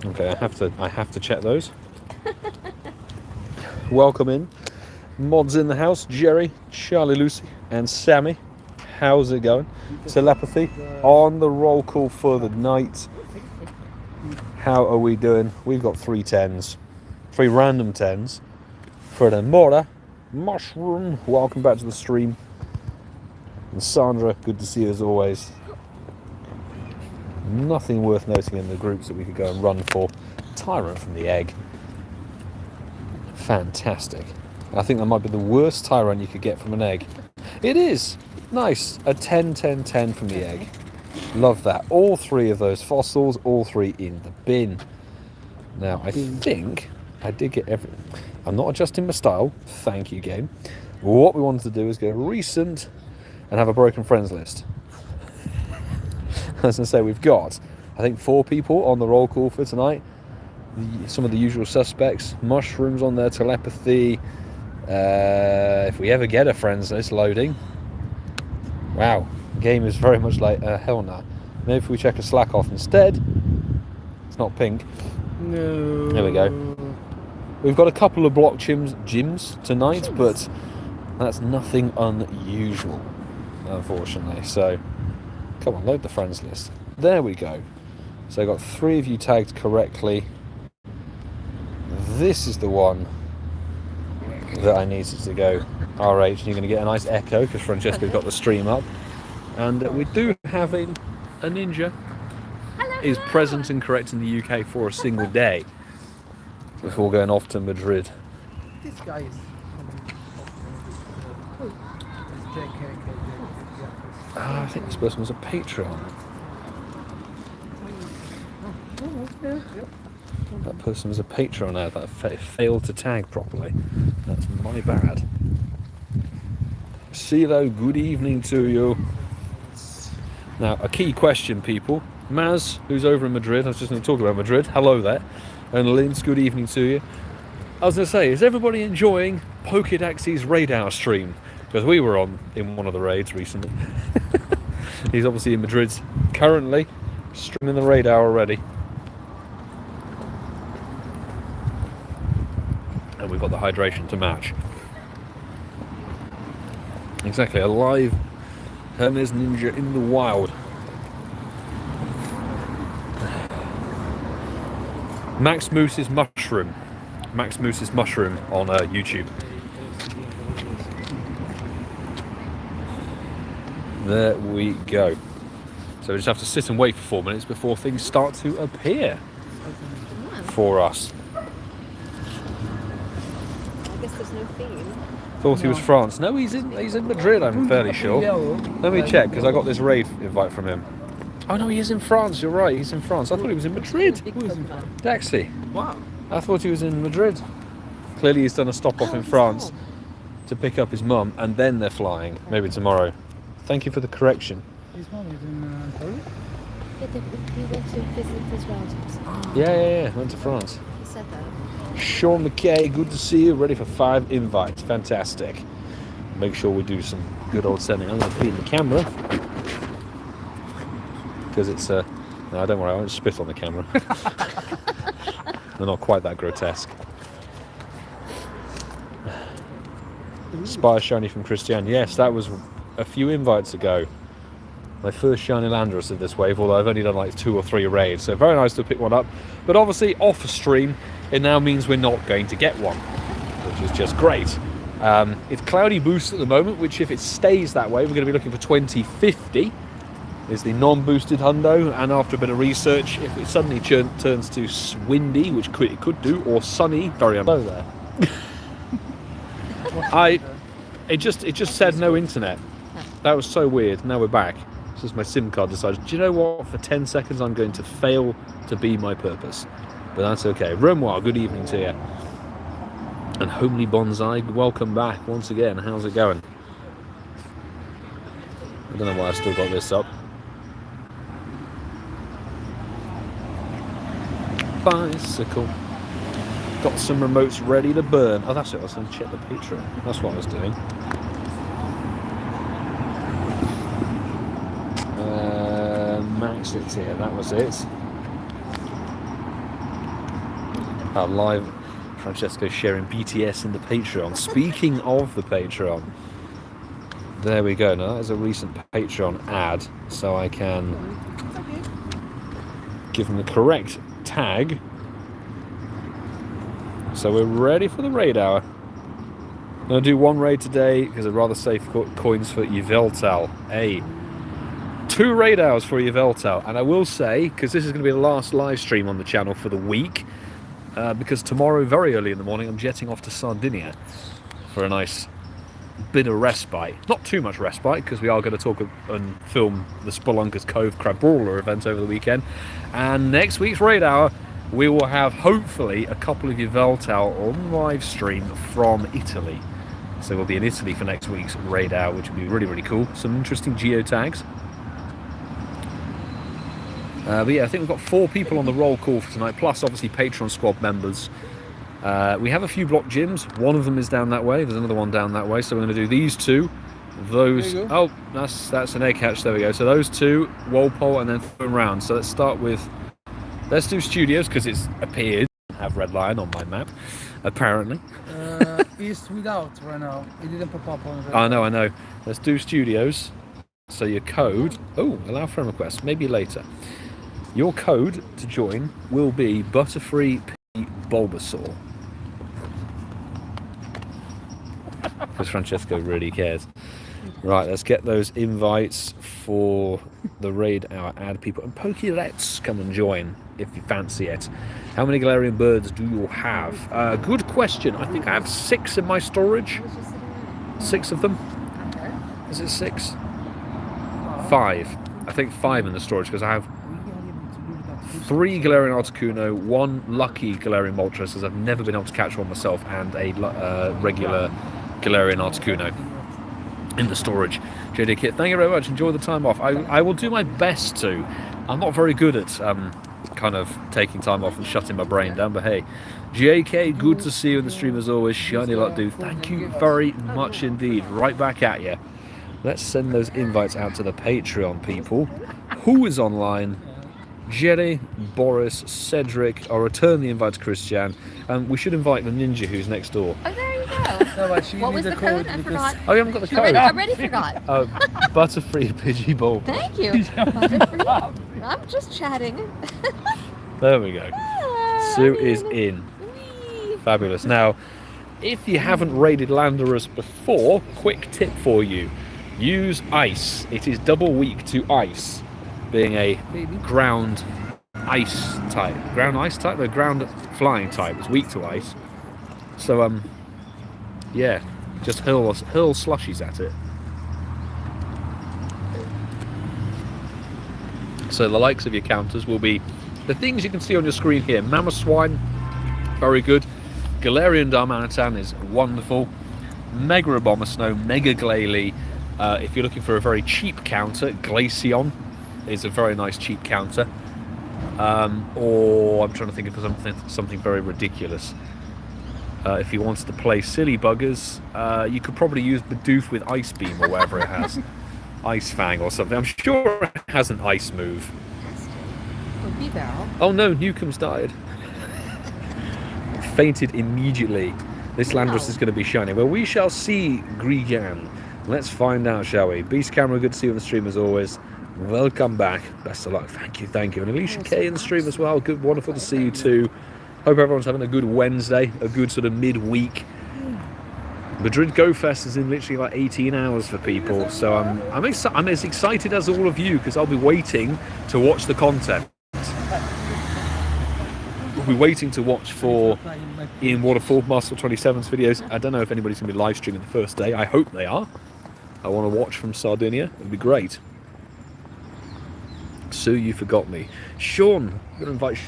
Okay, I have to check those. Welcome in. Mods in the house, Jerry, Charlie, Lucy, and Sammy. How's it going? Telepathy on the roll call for the night. How are we doing? We've got 3 10s, 3 random 10s. For the Mora, Mushroom, welcome back to the stream. And Sandra, good to see you as always. Nothing worth noting in the groups that we could go and run for. Tyrant from the egg. Fantastic. I think that might be the worst Tyrant you could get from an egg. It is! Nice. A 10, 10, 10 from the egg. Love that. All 3 of those fossils, all 3 in the bin. Now, I think I did get everything. I'm not adjusting my style. Thank you, game. What we wanted to do is go recent and have a broken friends list. As I say, we've got, I think, 4 people on the roll call for tonight. Some of the usual suspects. Mushrooms on there, telepathy. If we ever get a friends list loading. Wow, the game is very much like, hell no. Maybe if we check a Slack off instead. It's not pink. No. There we go. We've got a couple of block gyms tonight, but that's nothing unusual, unfortunately. So, come on, load the friends list. There we go. So I got 3 of you tagged correctly. This is the one that I needed to go RH, and you're going to get a nice echo because Francesca got the stream up. And we do have a ninja is present and correct in the UK for a single day before going off to Madrid. This guy is I think this person was a Patreon. That person was a Patreon ad that failed to tag properly. That's my bad. CeeLo, good evening to you. Now, a key question, people. Maz, who's over in Madrid, I was just going to talk about Madrid. Hello there. And Linz, good evening to you. I was going to say, is everybody enjoying Pokedax's raid hour stream? Because we were in one of the raids recently. He's obviously in Madrid currently, streaming the raid hour already. And we've got the hydration to match. Exactly, a live Hermes Ninja in the wild. Max Moose's Mushroom. Max Moose's Mushroom on YouTube. There we go. So we just have to sit and wait for 4 minutes before things start to appear for us. I guess there's no theme. Thought he was France. No, he's in Madrid, I'm fairly sure. Let me check, because I got this raid invite from him. Oh no, he is in France, you're right, he's in France. I thought he was in Madrid. Daxi. wow. I thought he was in Madrid. Clearly he's done a stop off in France to pick up his mum, and then they're flying, maybe tomorrow. Thank you for the correction. His mom is in Paris? Yeah, he went to visit his relatives. Yeah, went to France. He said that. Sean McKay, good to see you. Ready for 5 invites. Fantastic. Make sure we do some good old sending. I'm going to be in the camera. Because it's no, don't worry, I won't spit on the camera. They're not quite that grotesque. Spire Shiny from Christian. Yes, that was a few invites ago. My first Shiny Landorus of this wave, although I've only done like 2 or 3 raids. So very nice to pick one up. But obviously, off stream, it now means we're not going to get one, which is just great. It's cloudy boost at the moment, which if it stays that way, we're going to be looking for 2050. Is the non-boosted hundo, and after a bit of research, if it suddenly turns to windy, which it could do, or sunny, very low there. It just said no internet. That was so weird. Now we're back. This is my SIM card decided. Do you know what? For 10 seconds, I'm going to fail to be my purpose, but that's okay. Remoir, good evening to you. And Homely Bonsai, welcome back once again. How's it going? I don't know why I still got this up. Bicycle. Got some remotes ready to burn. Oh, that's it. I was going to check the Patreon. That's what I was doing. Max it's here. That was it. Live, Francesco sharing BTS in the Patreon. Speaking of the Patreon, there we go. Now, there's a recent Patreon ad, so I can give them the correct tag. So we're ready for the raid hour. I'm going to do one raid today because I'd rather save coins for Yveltal. Hey, 2 raid hours for Yveltal. And I will say, because this is going to be the last live stream on the channel for the week, because tomorrow, very early in the morning, I'm jetting off to Sardinia for a nice bit of respite. Not too much respite, because we are going to talk and film the Spelunker's Cove Crab Brawler event over the weekend. And next week's raid hour, we will have, hopefully, a couple of Yveltal on live stream from Italy. So we'll be in Italy for next week's raid hour, which will be really, really cool. Some interesting geotags. But yeah, I think we've got 4 people on the roll call for tonight, plus obviously Patreon squad members. We have a few block gyms. One of them is down that way. There's another one down that way. So we're going to do these 2. Those. Oh, that's an egg hatch. There we go. So those 2, Walpole, and then phone round. So let's start with. Let's do studios because it's appeared. I have Red Lion on my map, apparently. It's without right now. It didn't pop up on the I know. Let's do studios. So your code. Oh, allow friend request. Maybe later. Your code to join will be Butterfree P Bulbasaur. Because Francesco really cares. Right, let's get those invites for the raid hour. Add people. And Pokelets, come and join if you fancy it. How many Galarian birds do you have? Good question. I think I have 6 in my storage. 6 of them. Is it 6? 5. I think 5 in the storage because I have 3 Galarian Articuno, 1 lucky Galarian Moltres, as I've never been able to catch one myself, and a regular Galarian Articuno in the storage. JD Kit, thank you very much. Enjoy the time off. I will do my best to. I'm not very good at kind of taking time off and shutting my brain down, but hey. JK, good to see you in the stream as always. Shiny luck, dude. Thank you very much indeed. Right back at you. Let's send those invites out to the Patreon people. Who is online? Jerry, Boris, Cedric. I'll return the invite to Christian. We should invite the ninja who's next door. Oh, there you go. No, but she What was needs the code? I forgot. Oh, you haven't got the code? I already forgot. Butterfree Pidgey Bulb. Thank you. Butterfree. I'm just chatting. There we go. Sue is in. Whee. Fabulous. Now, if you haven't raided Landorus before, quick tip for you. Use ice. It is double weak to ice, being a ground ice type. Ground ice type? The ground flying type. It's weak to ice. So, yeah, just hurl slushies at it. So the likes of your counters will be the things you can see on your screen here. Mammoth Swine, very good. Galarian Darmanitan is wonderful. Mega Abomasnow, Mega Glalie. If you're looking for a very cheap counter, Glaceon is a very nice cheap counter. Or I'm trying to think of something very ridiculous. If you wanted to play silly buggers, you could probably use Bidoof with Ice Beam or whatever it has. Ice Fang or something. I'm sure it has an ice move. Oh no, Newcomb's died. Fainted immediately. This Landorus is going to be shiny. Well, we shall see, Grigan. Let's find out, shall we? Beast Camera, good to see you on the stream as always. Welcome back. Best of luck. Thank you. And Alicia K in the stream as well. Good, wonderful to see you too. Hope everyone's having a good Wednesday, a good sort of midweek. Madrid Go Fest is in literally like 18 hours for people, so I'm as excited as all of you because I'll be waiting to watch the content. We'll be waiting to watch for Ian Waterfall, Master 27's videos. I don't know if anybody's going to be live streaming the first day. I hope they are. I want to watch from Sardinia. It'd be great. Sue, you forgot me. Sean, I'm going to invite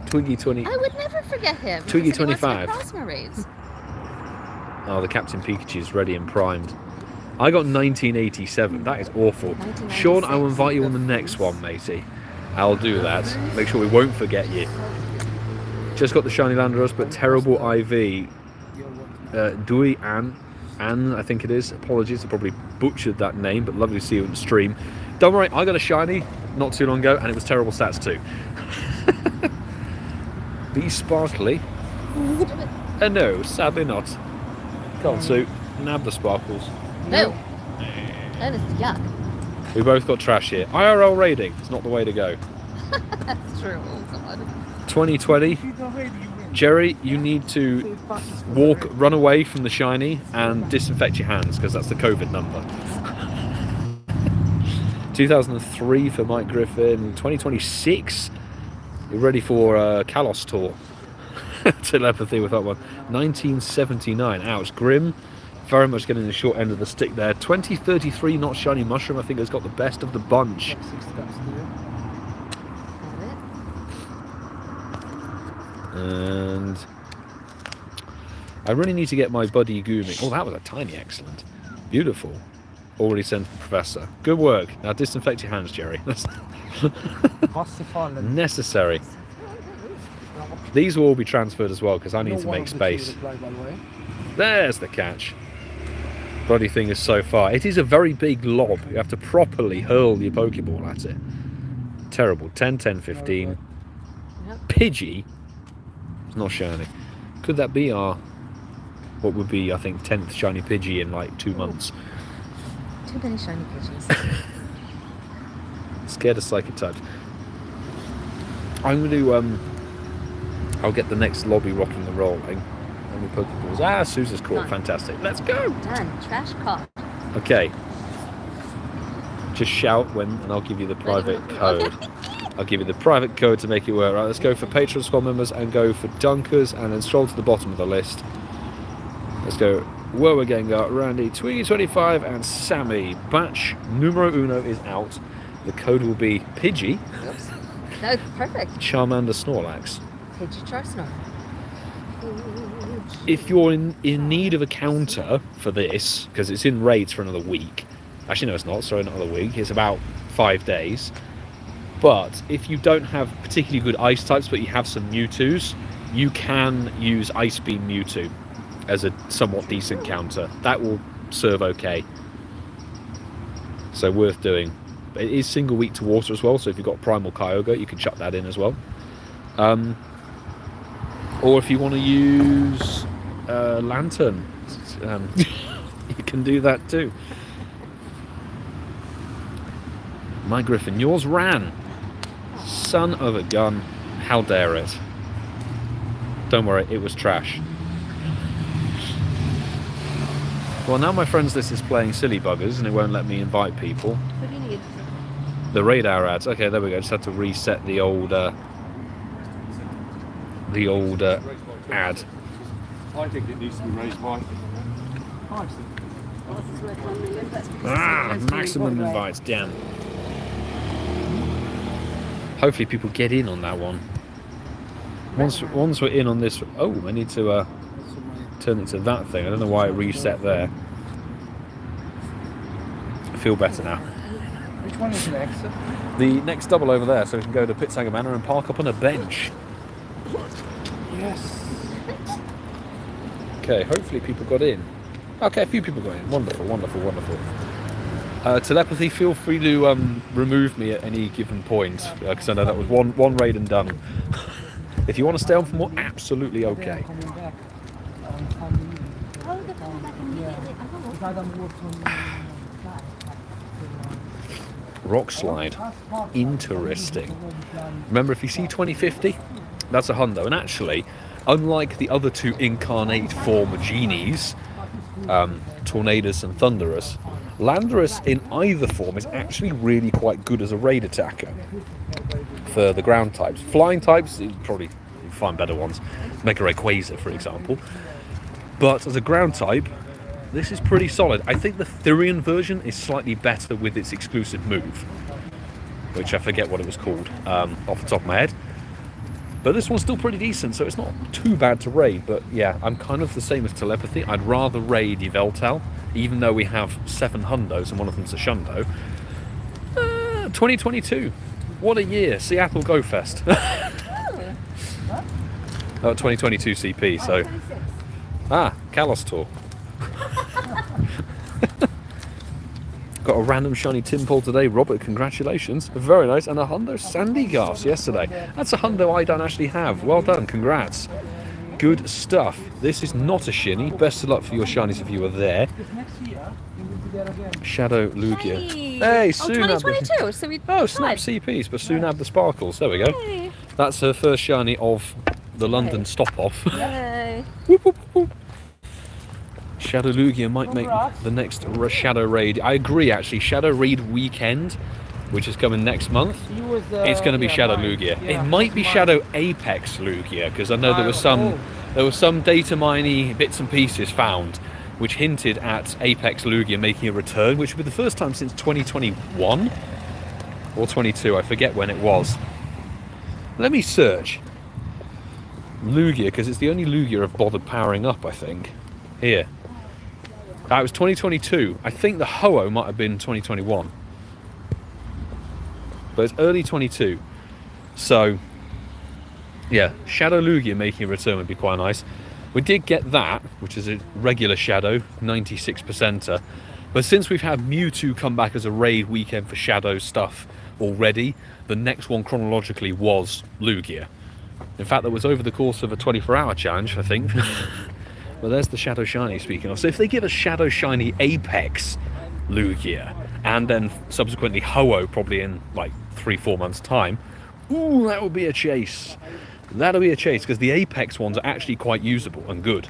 Twiggy 20. I would never forget him. Twiggy because he wants 25. to cross my raids. Oh, the Captain Pikachu is ready and primed. I got 1987. That is awful. Sean, I will invite you on the next one, matey. I'll do that. Make sure we won't forget you. Just got the shiny Landorus, but terrible IV. Dewey Ann, I think it is. Apologies, I probably butchered that name, but lovely to see you on the stream. Don't worry, I got a shiny not too long ago, and it was terrible stats too. be sparkly. No, sadly not. Come on, Sue, nab the sparkles. No. That is yuck. We both got trash here. IRL raiding is not the way to go. That's true. Oh god. 2020. If you don't ready, you win. Jerry, you need to run away from the shiny and disinfect your hands because that's the COVID number. 2003 for Mike Griffin. 2026. You're ready for Kalos Tour. Telepathy with that one. 1979. Ouch. Grim. Very much getting the short end of the stick there. 2033 not shiny mushroom. I think has got the best of the bunch. And I really need to get my buddy Gooming. Oh, that was a tiny excellent. Beautiful. Already sent to the professor. Good work. Now disinfect your hands, Jerry. That's necessary. These will all be transferred as well because I need to make space. There's the catch. Bloody thing is so far. It is a very big lob. You have to properly hurl your Pokeball at it. Terrible. 10, 10, 15. Pidgey. It's not shiny. Could that be our, what would be, I think, 10th shiny Pidgey in like 2 months? Too many shiny Pidgeys. Scared of psychic types. I'm going to, I'll get the next lobby rocking and rolling. And the Pokeballs. Ah, Susan's caught. Done. Fantastic. Let's go. Done. Trash caught. Okay. Just shout when, and I'll give you the private code. I'll give you the private code to make it work. Right, let's go for Patreon squad members and go for Dunkers and then scroll to the bottom of the list. Let's go Woa Gengar, Randy, Tweety25 and Sammy. Batch numero uno is out. The code will be Pidgey. Oops. No, perfect. Charmander, Snorlax. Pidgey, Charsnor. If you're in need of a counter for this, because it's in raids for another week. Actually, no, it's not. Sorry, not another week. It's about 5 days. But if you don't have particularly good ice types, but you have some Mewtwo's, you can use Ice Beam Mewtwo as a somewhat decent counter. That will serve okay. So worth doing. But it is single week to water as well, so if you've got Primal Kyogre, you can chuck that in as well. Or if you want to use Lantern, you can do that too. My Griffin, yours ran. Son of a gun. How dare it? Don't worry, it was trash. Well, now my friends list is playing silly buggers and it won't let me invite people. What do you need? The radar ads. Okay, there we go. Just had to reset the old ad. I think it needs to be raised by Maximum invites. Damn. Hopefully people get in on that one. Once we're in on this, oh, I need to turn it to that thing. I don't know why it reset there. I feel better now. Which one is next? The next double over there, so we can go to Pitsanger Manor and park up on a bench. Yes. Okay, hopefully people got in. Okay, a few people got in. Wonderful, wonderful, wonderful. Telepathy, feel free to remove me at any given point, because I know that was one raid and done. If you want to stay on for more, absolutely okay. Coming back. Oh, they're coming back immediately. Rock slide. Interesting. Remember, if you see 2050, that's a hundo. And actually, unlike the other two incarnate form genies, Tornadus and Thunderous, Landorus in either form is actually really quite good as a raid attacker for the ground types. Flying types, you probably find better ones. Mega Rayquaza, for example. But as a ground type, this is pretty solid. I think the Therian version is slightly better with its exclusive move, which I forget what it was called off the top of my head. But this one's still pretty decent, so it's not too bad to raid. But yeah, I'm kind of the same as Telepathy. I'd rather raid Yveltal, even though we have 7 hundos and one of them's a shundo. 2022. What a year. Seattle Go Fest. 2022 CP, so... Kalos Tour. Got a random shiny Timpole today. Robert, congratulations. Very nice. And a Hundo Sandy Gas yesterday. That's a Hundo I don't actually have. Well done. Congrats. Good stuff. This is not a shinny. Best of luck for your shinies if you were there. Next year, you will be there again. Shadow Lugia. Hey! Hey, Oh, soon have the... 2022, so we... Oh, snap CPs, but soon have the sparkles. There we go. Yay! That's her first shiny of the London stop-off. Yay! Whoop, whoop, whoop. Shadow Lugia might make the next Shadow Raid. I agree, actually. Shadow Raid weekend, which is coming next month. It's going to be Shadow Lugia. It might be Shadow Apex Lugia, because I know there was some data mining bits and pieces found which hinted at Apex Lugia making a return, which would be the first time since 2021 or 22. I forget when it was. Let me search Lugia, because it's the only Lugia I've bothered powering up, I think. Here. It was 2022. I think the Ho-Oh might have been 2021. But it's early 22. So, yeah, Shadow Lugia making a return would be quite nice. We did get that, which is a regular Shadow, 96%er. But since we've had Mewtwo come back as a raid weekend for Shadow stuff already, the next one chronologically was Lugia. In fact, that was over the course of a 24-hour challenge, I think. Well, there's the Shadow Shiny, speaking of. So if they give us Shadow Shiny Apex Lugia, and then subsequently Ho-Oh probably in like 3-4 months' time, ooh, that would be a chase. That'll be a chase, because the Apex ones are actually quite usable and good.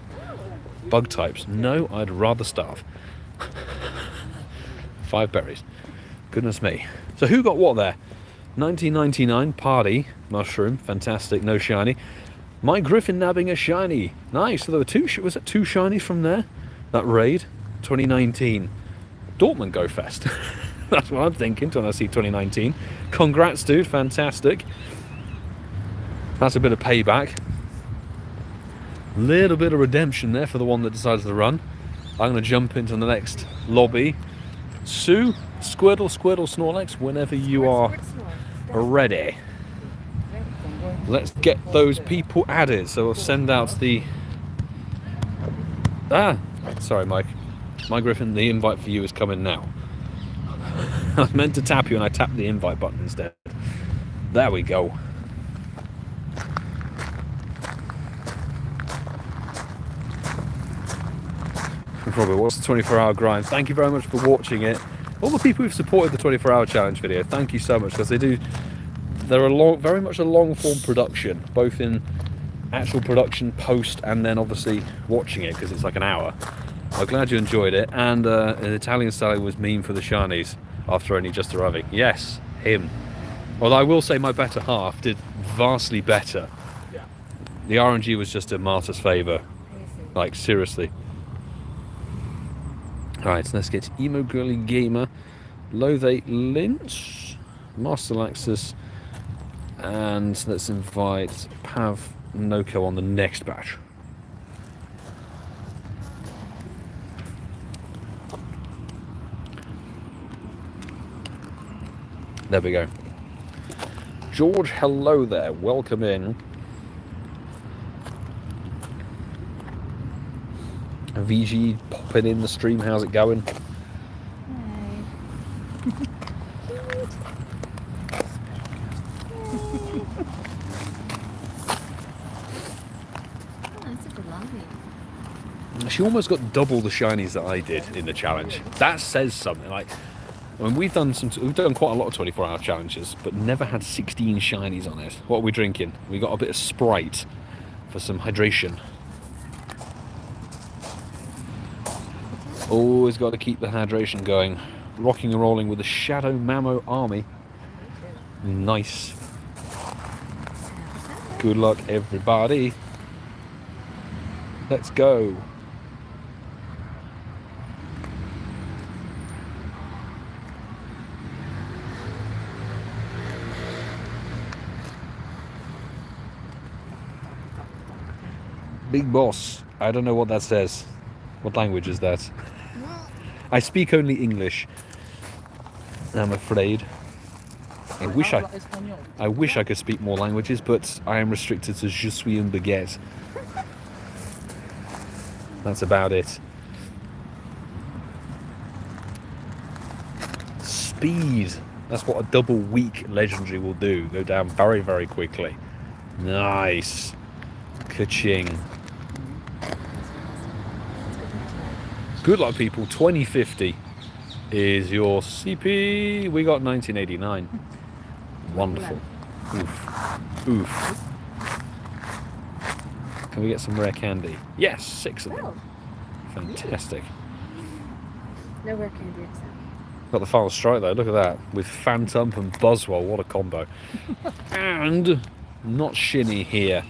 Bug types. No, I'd rather starve. 5 berries. Goodness me. So who got what there? 1999 Party Mushroom. Fantastic. No shiny. My Griffin nabbing a shiny. Nice. So there were two. Was it 2 shinies from there? That raid. 2019. Dortmund Go Fest. That's what I'm thinking when I see 2019. Congrats, dude. Fantastic. That's a bit of payback. Little bit of redemption there for the one that decides to run. I'm going to jump into the next lobby. Sue, Squirtle, Snorlax, whenever you are ready. Let's get those people added. So we'll send out the... sorry, Mike. My Griffin, the invite for you is coming now. I was meant to tap you and I tapped the invite button instead. There we go. Probably what's the 24-hour grind. Thank you very much for watching it. All the people who've supported the 24-hour challenge video, thank you so much, because they're very much a long-form production, both in actual production, post, and then obviously watching it, because it's like an hour. I'm glad you enjoyed it. And an Italian style was mean for the shinies after only just arriving. Yes, him. Although I will say my better half did vastly better. The RNG was just a martyr's favour. Like, seriously. Alright, so let's get Emo Girly Gamer, Lothe Lynch, Master Laxus, and let's invite Pav Noko on the next batch. There we go. George, hello there, welcome in. VG popping in the stream, how's it going? She almost got double the shinies that I did in the challenge. That says something. Like, I mean, we've done quite a lot of 24-hour challenges, but never had 16 shinies on it. What are we drinking? We got a bit of Sprite for some hydration. Always got to keep the hydration going. Rocking and rolling with the Shadow Mamo army. Nice. Good luck, everybody. Let's go. Big boss. I don't know what that says. What language is that? I speak only English, I'm afraid. I wish I could speak more languages, but I am restricted to Je suis un baguette. That's about it. speed. That's what a double week legendary will do. Go down very, very quickly. Nice. Ka-ching. Good luck, people. 2050 is your CP. We got 1989. Wonderful. Oof. Oof. Can we get some rare candy? Yes, 6 of them. Oh, Fantastic. no work can do except. Got the final strike though, look at that. With Phantom and Boswell, what a combo. And not Shinny here.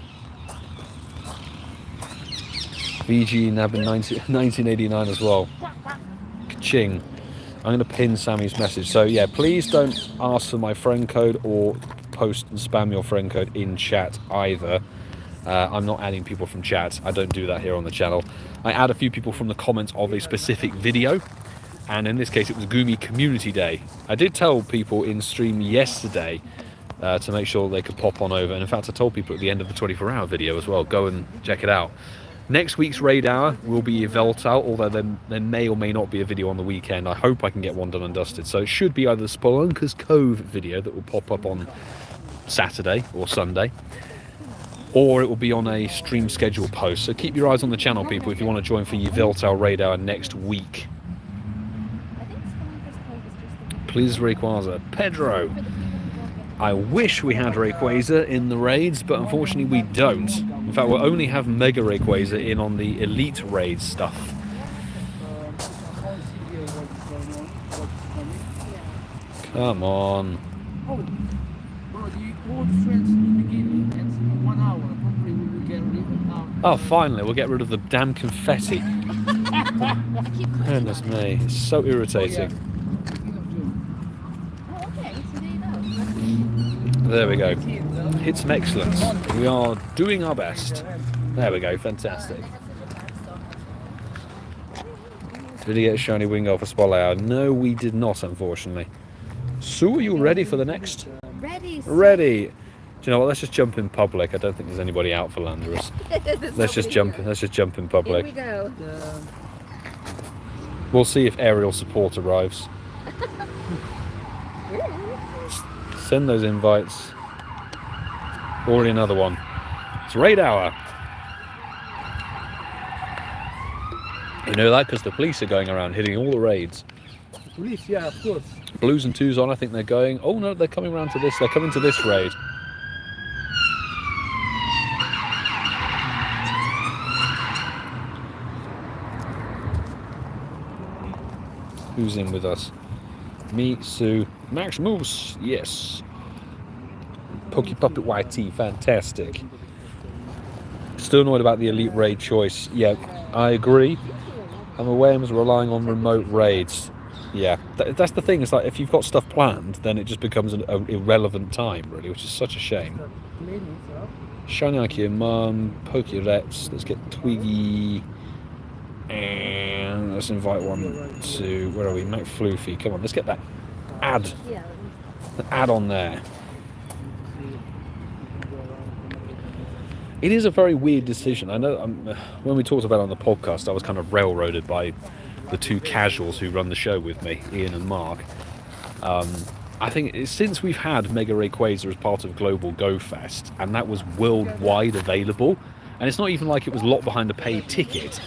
VG nabbing 1989 as well. Ka-ching. I'm going to pin Sammy's message. So yeah, please don't ask for my friend code or post and spam your friend code in chat either. I'm not adding people from chat. I don't do that here on the channel. I add a few people from the comments of a specific video. And in this case, it was Gumi Community Day. I did tell people in stream yesterday to make sure they could pop on over. And in fact, I told people at the end of the 24-hour video as well, go and check it out. Next week's raid hour will be a Veltal, although there may or may not be a video on the weekend. I hope I can get one done and dusted. So it should be either the Spelunker's Cove video that will pop up on Saturday or Sunday, or it will be on a stream schedule post. So keep your eyes on the channel, people, if you want to join for your Veltal raid hour next week. Please Rayquaza. Pedro. I wish we had Rayquaza in the raids, but unfortunately we don't. In fact, we'll only have Mega Rayquaza in on the Elite raid stuff. Come on. Oh, bro, the old friends in the beginning, and 1 hour, probably we will get rid of now. Oh, finally, we'll get rid of the damn confetti. Goodness me, it's so irritating. Oh, okay, so there you go. There we go. Hit some excellence. We are doing our best. There we go, fantastic. Did he get a shiny Wingull for Spolao? No, we did not, unfortunately. Sue, are you ready for the next? Ready. Ready. Do you know what? Let's just jump in public. I don't think there's anybody out for Landorus. Let's just jump in Here public. we go. We'll see if aerial support arrives. Send those invites. Already another one. It's raid hour. You know that because the police are going around hitting all the raids. Police, yeah, of course. Blues and twos on, I think they're going. Oh no, they're coming around to this. They're coming to this raid. Who's in with us? Me, Sue, Max Moose, yes. Pokey Puppet YT, fantastic. Still annoyed about the Elite Raid choice. Yeah, I agree. I'm aware I was relying on remote raids. Yeah, that's the thing. It's like if you've got stuff planned, then it just becomes an irrelevant time, really, which is such a shame. Shiny IQ, Mum, Pokédex. Let's get Twiggy. And let's invite one to, where are we? Mac Floofy. Come on, let's get that ad. Yeah. The ad on there. It is a very weird decision. I know when we talked about it on the podcast, I was kind of railroaded by the two casuals who run the show with me, Ian and Mark. I think since we've had Mega Rayquaza as part of Global Go Fest, and that was worldwide available, and it's not even like it was locked behind a paid ticket.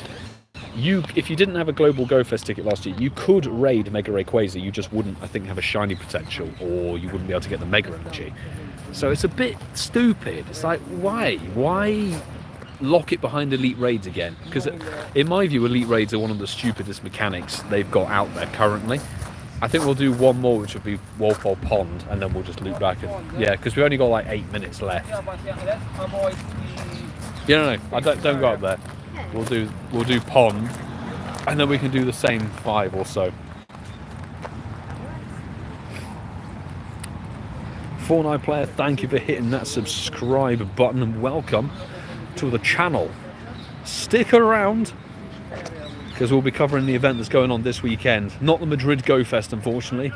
If you didn't have a Global Go Fest ticket last year, you could raid Mega Rayquaza, you just wouldn't, I think, have a shiny potential, or you wouldn't be able to get the Mega Energy. So it's a bit stupid. It's like, why? Why lock it behind Elite Raids again? Because in my view, Elite Raids are one of the stupidest mechanics they've got out there currently. I think we'll do one more, which will be Walpole Pond, and then we'll just loop back. And, yeah, because we've only got like 8 minutes left. Yeah, no, don't go up there. We'll do Pond, and then we can do the same 5 or so. Fortnite player, thank you for hitting that subscribe button, and welcome to the channel. Stick around, because we'll be covering the event that's going on this weekend. Not the Madrid Go Fest, unfortunately.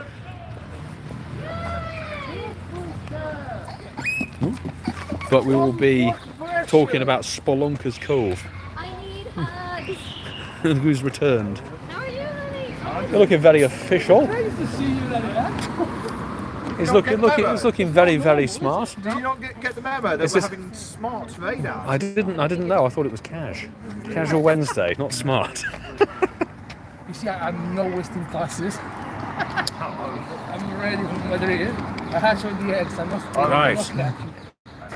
But we will be talking about Spelunker's Cove. I need hugs. Who's returned. How are you, honey? You're looking very official. Nice to see you, Landorus. He's looking very, very smart. Did you not get the memo that Is we're this- having smart radar? I didn't know. I thought it was cash. Casual Wednesday, not smart. You see, I'm not wasting classes. I'm ready for Madrid. I had some the eggs. I'm not. Nice.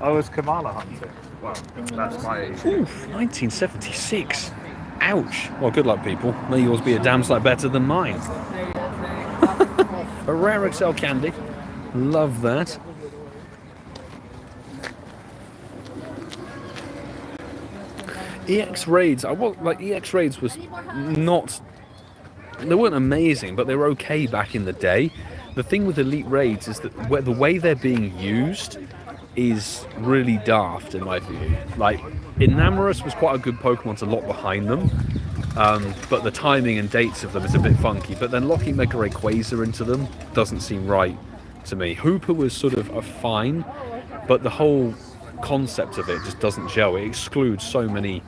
I was Kamala hunting. Well, that's my age. Oof, 1976. Ouch. Well, good luck, people. May yours be a damn sight better than mine. A rare XL candy. Love that. EX raids. EX raids was not. They weren't amazing, but they were okay back in the day. The thing with elite raids is that the way they're being used is really daft in my view. Like, Landorus was quite a good Pokemon to lock behind them, but the timing and dates of them is a bit funky. But then locking Mega Rayquaza into them doesn't seem right to me. Hooper was sort of a fine, but the whole concept of it just doesn't gel. It excludes so many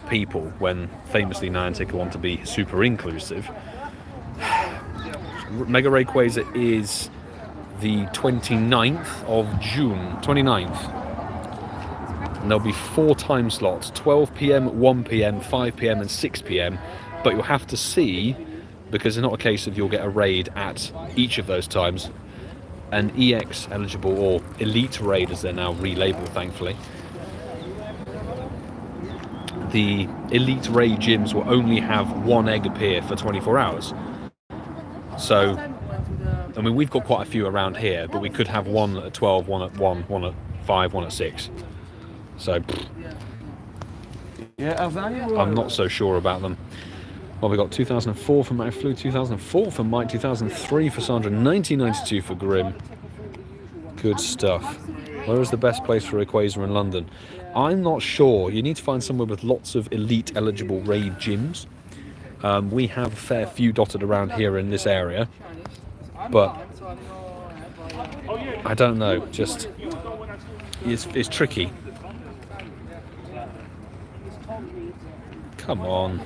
people when famously Niantic want to be super inclusive. Mega Rayquaza is the 29th of June, 29th. And there'll be 4 time slots, 12 PM, 1 PM, 5 PM and 6 PM. But you'll have to see, because it's not a case of you'll get a raid at each of those times, an EX eligible or elite raid as they're now relabeled, thankfully. The elite raid gyms will only have 1 egg appear for 24 hours. So, I mean, we've got quite a few around here, but we could have 1 at 12, 1 at 1, 1 at 5, 1 at 6. So, I'm not so sure about them. Well, we got 2004 for Matt Flu, 2004 for Mike, 2003 for Sandra, 1992 for Grim. Good stuff. Where is the best place for Rayquaza in London? I'm not sure. You need to find somewhere with lots of elite eligible raid gyms. We have a fair few dotted around here in this area, but I don't know. Just it's tricky. Come on.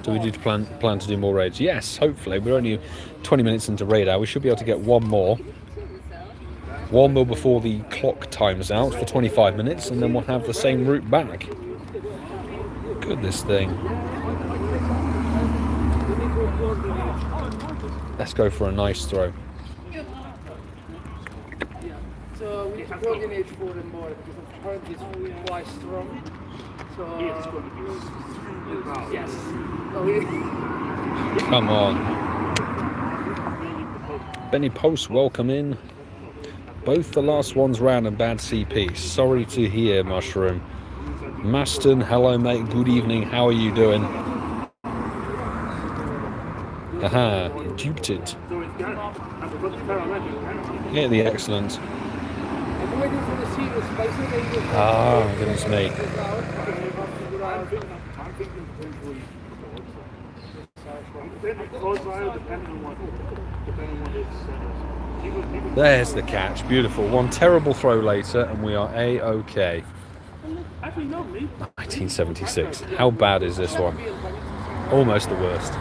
Do we need to plan to do more raids? Yes, hopefully. We're only 20 minutes into raid hour. We should be able to get one more. One more before the clock times out for 25 minutes, and then we'll have the same route back. Goodness thing. Let's go for a nice throw. So we need to coordinate for them more because the current is quite strong. So yes. Come on. Benny Post, welcome in. Both the last ones round and bad CP. Sorry to hear, Mushroom. Maston, hello mate, good evening, how are you doing? Aha, duped it. Yeah, the excellent. I'm waiting for the serious spicy. Ah, goodness me. There's the catch, beautiful. One terrible throw later and we are A-OK. 1976. How bad is this one? Almost the worst.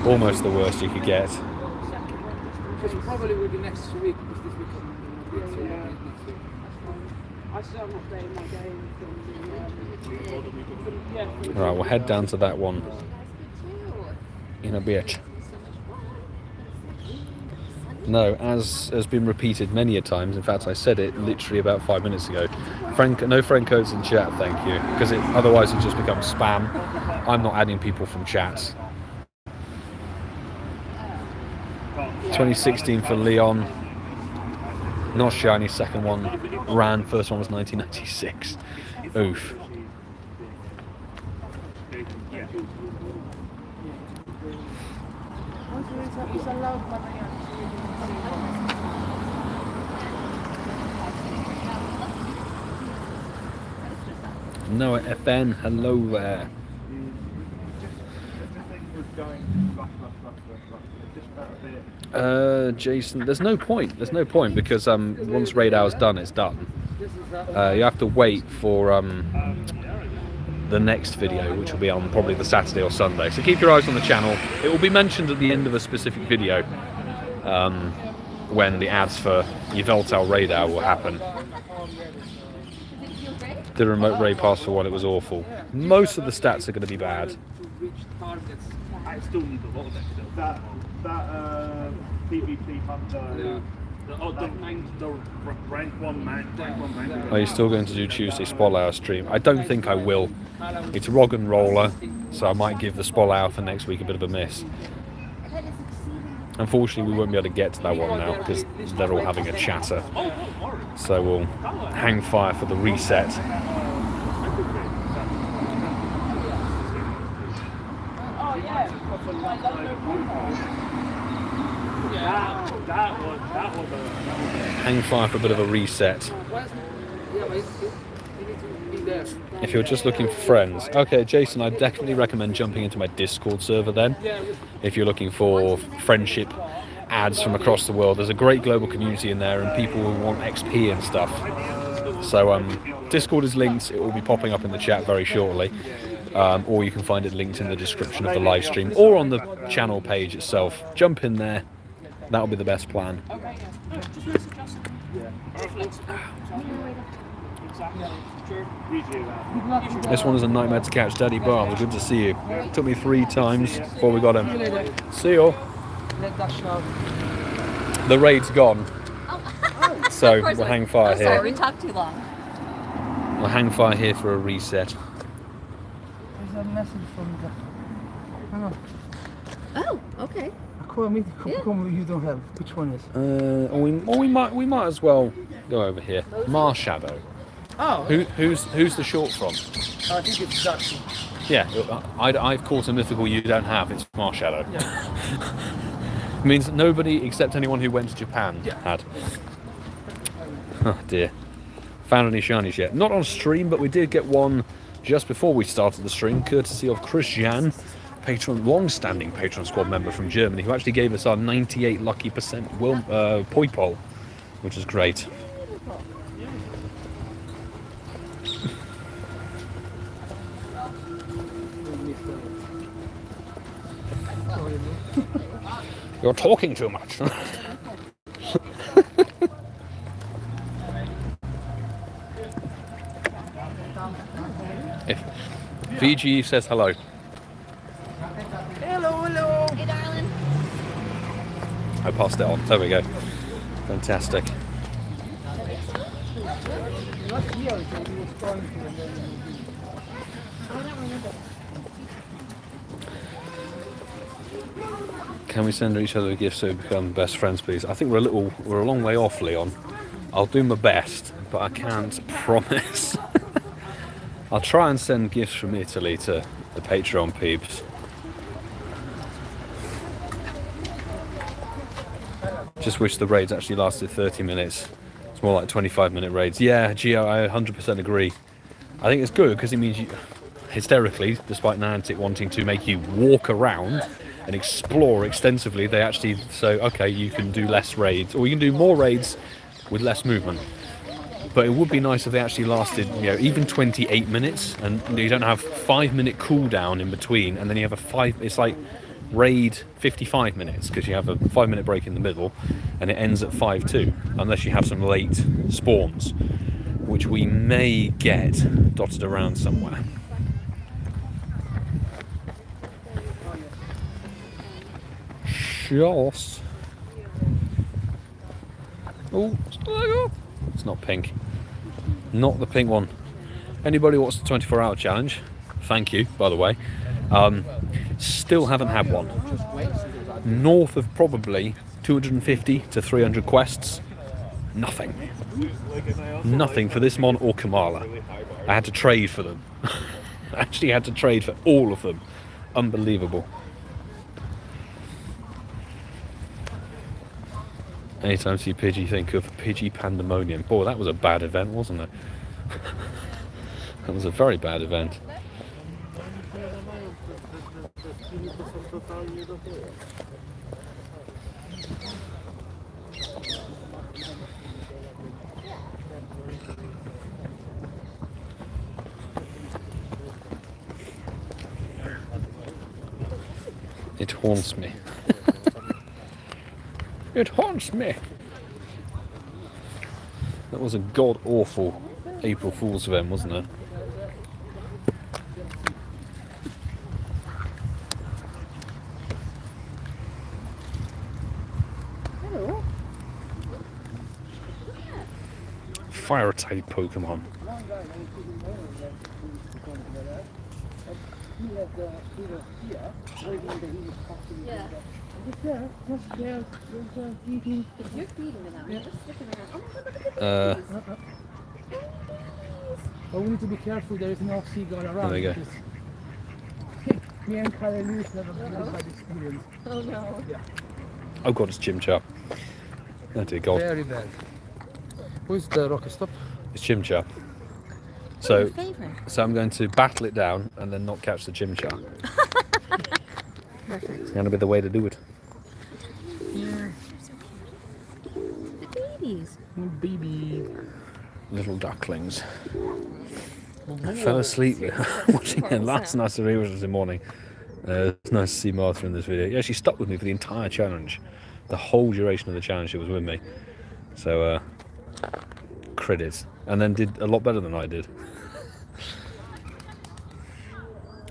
Almost the worst you could get. Because probably will be next week because this week Alright, we'll head down to that one in a bit. No, as has been repeated many a times, in fact I said it literally about 5 minutes ago, no friend codes in chat, thank you, because otherwise it just becomes spam. I'm not adding people from chats. 2016 for Leon, not shiny, second one ran, first one was 1996. Oof. Noah FN, hello there. Jason, there's no point because once raid hour's done, it's done. you have to wait for the next video, which will be on probably the Saturday or Sunday. So keep your eyes on the channel. It will be mentioned at the end of a specific video when the ads for Yveltal Radar will happen. The remote raid pass for one, it was awful. Most of the stats are going to be bad. I still need a lot of it. That PvP hunter. The rank 1 man. Are you still going to do Tuesday Spotlight stream? I don't think I will. It's Rog and Roller, so I might give the Spotlight for next week a bit of a miss. Unfortunately, we won't be able to get to that one now because they're all having a chatter. So we'll hang fire for the reset. Hang fire for a bit of a reset. If you're just looking for friends, okay, Jason, I definitely recommend jumping into my Discord server then. If you're looking for friendship ads from across the world, there's a great global community in there, and people will want XP and stuff. So Discord is linked. It will be popping up in the chat very shortly, or you can find it linked in the description of the live stream or on the channel page itself. Jump in there. That'll be the best plan. This one is a nightmare to catch. Daddy Barnes, good to see you. Took me 3 times before we got him. See you. The raid's gone. So we'll hang fire here. Sorry, we talked too long. We'll hang fire here for a reset. There's a message from the... Hang on. Oh, okay. You don't have. Which one is? We might as well go over here. Marshadow. Oh. Who's the short from? I think it's Darcy. Yeah, I've caught a mythical you don't have. It's Marshadow. Yeah. It means nobody except anyone who went to Japan had. Oh dear. Found any shinies yet? Not on stream, but we did get one just before we started the stream, courtesy of Christian, long-standing Patreon squad member from Germany, who actually gave us our 98 lucky percent Poipol, which is great. You're talking too much. If VG says hello. Hello. Hey, darling. I passed it on. There we go. Fantastic. Can we send each other a gift so we become best friends, please? I think we're a long way off, Leon. I'll do my best, but I can't promise. I'll try and send gifts from Italy to the Patreon peeps. Just wish the raids actually lasted 30 minutes. It's more like 25-minute raids. Yeah, Gio, I 100% agree. I think it's good because it means you, hysterically, despite Niantic wanting to make you walk around and explore extensively, they actually say, okay, you can do less raids, or you can do more raids with less movement. But it would be nice if they actually lasted, even 28 minutes, and you don't have 5-minute cooldown in between, and then you have it's like raid 55 minutes, because you have a 5-minute break in the middle, and it ends at 5-2, unless you have some late spawns, which we may get dotted around somewhere. Shoss. Oh, it's not pink. Not the pink one. Anybody wants the 24-hour challenge? Thank you, by the way. Still haven't had one. North of probably 250 to 300 quests. Nothing. Nothing for this mon or Kamala. I had to trade for them. I actually had to trade for all of them. Unbelievable. Anytime you see Pidgey, think of Pidgey Pandemonium. Boy, that was a bad event, wasn't it? That was a very bad event. It haunts me. It haunts me. That was a god-awful April Fool's event, wasn't it? Hello. Fire type Pokemon. Yeah. You're feeding them out. You're just looking around. Oh my god, look at the But we need to be careful, there is no sea going around. There we go. because Me and Kyle Lewis never had this bad experience. Oh no. Oh god, it's Chimchar. Oh dear god. Very bad. Who's the rocket stop? It's Chimchar. Your So, favorite. so I'm going to battle it down and then not catch the Chimchar. Perfect. It's going to be the way to do it. Yeah. The babies. Baby. Little ducklings. I fell asleep watching the last night's rewatch this morning. It's nice to see Martha in this video. Yeah, she stuck with me for the entire challenge. The whole duration of the challenge she was with me. So, credits. And then did a lot better than I did.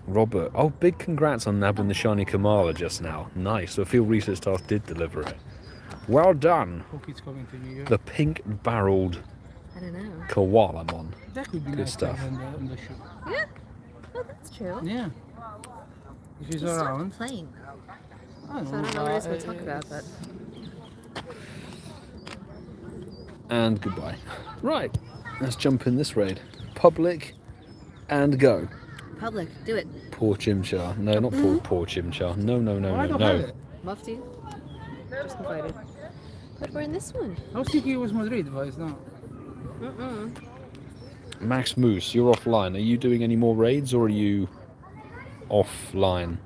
Robert, oh, big congrats on nabbing the shiny Kamala just now. Nice. So Field Research Task did deliver it. Well done. Hope it's coming to you. The pink-barreled I don't know. Koalamon. That could be Good nice stuff. on the show. Yeah. Oh, that's true. Yeah. If he's He stopped around. playing. I So I don't know what he's going to talk about, but And goodbye. Right, let's jump in this raid. Public and go. public, do it. Poor Chimchar. No, not poor Chimchar. No, no, no, Oh, I no, don't have no. it. Mufti. Just invited. But we're in this one. I was thinking it was Madrid, but it's not. Max Moose, you're offline. Are you doing any more raids or are you offline?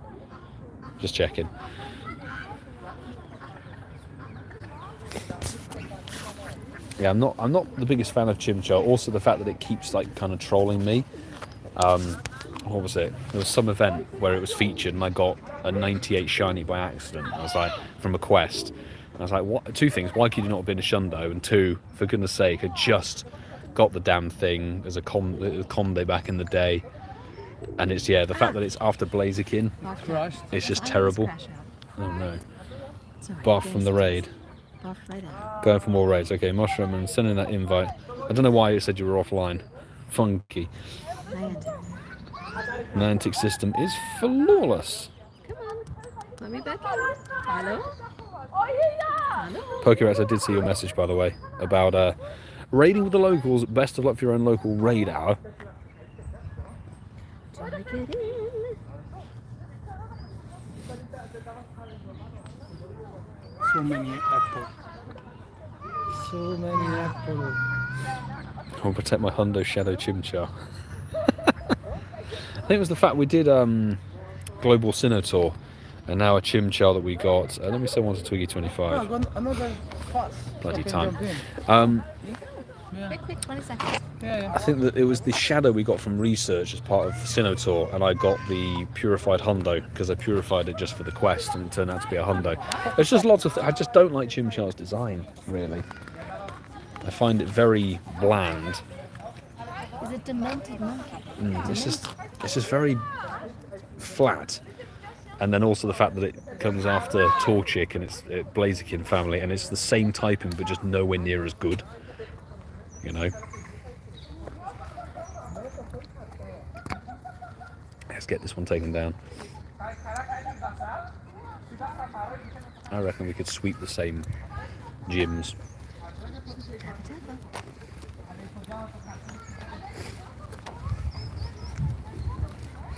Just checking. Yeah, I'm not the biggest fan of Chimchar. Also, the fact that it keeps like kind of trolling me. What was it? There was some event where it was featured, and I got a 98 shiny by accident. I was like, from a quest. And I was like, what? Two things: why could you not have been a Shundo? And two, for goodness' sake, I just got the damn thing as a Conde back in the day. And it's the fact that it's after Blaziken, Crushed. it's just I always terrible. crash out. Oh no! It's alright, Buff give from me the some raid. space. Buff right out. Going for more raids. Okay, Mushroom and sending that invite. I don't know why it said you were offline. Funky. Niantic. Niantic system is flawless. Come on. Let me back in. Hello? Hello? Pokerats, I did see your message by the way about raiding with the locals. Best of luck for your own local raid hour. Do I get in? So many apples. So many apples. I'll protect my Hundo Shadow Chimchar. I think it was the fact we did Global Sinnoh, and now a Chimchar that we got. Let me send one to Twiggy Oh, 25. I got another pass. Bloody I can time. jump in. Yeah. Quick, 20 seconds. Yeah, I think that it was the Shadow we got from research as part of Sinnoh, and I got the purified Hundo because I purified it just for the quest, and it turned out to be a Hundo. There's just lots of. I just don't like Chimchar's design, really. I find it very bland. Is it demented monkey? It's just very flat, and then also the fact that it comes after Torchic and it's Blaziken family, and it's the same typing but just nowhere near as good. You know. Let's get this one taken down. I reckon we could sweep the same gyms.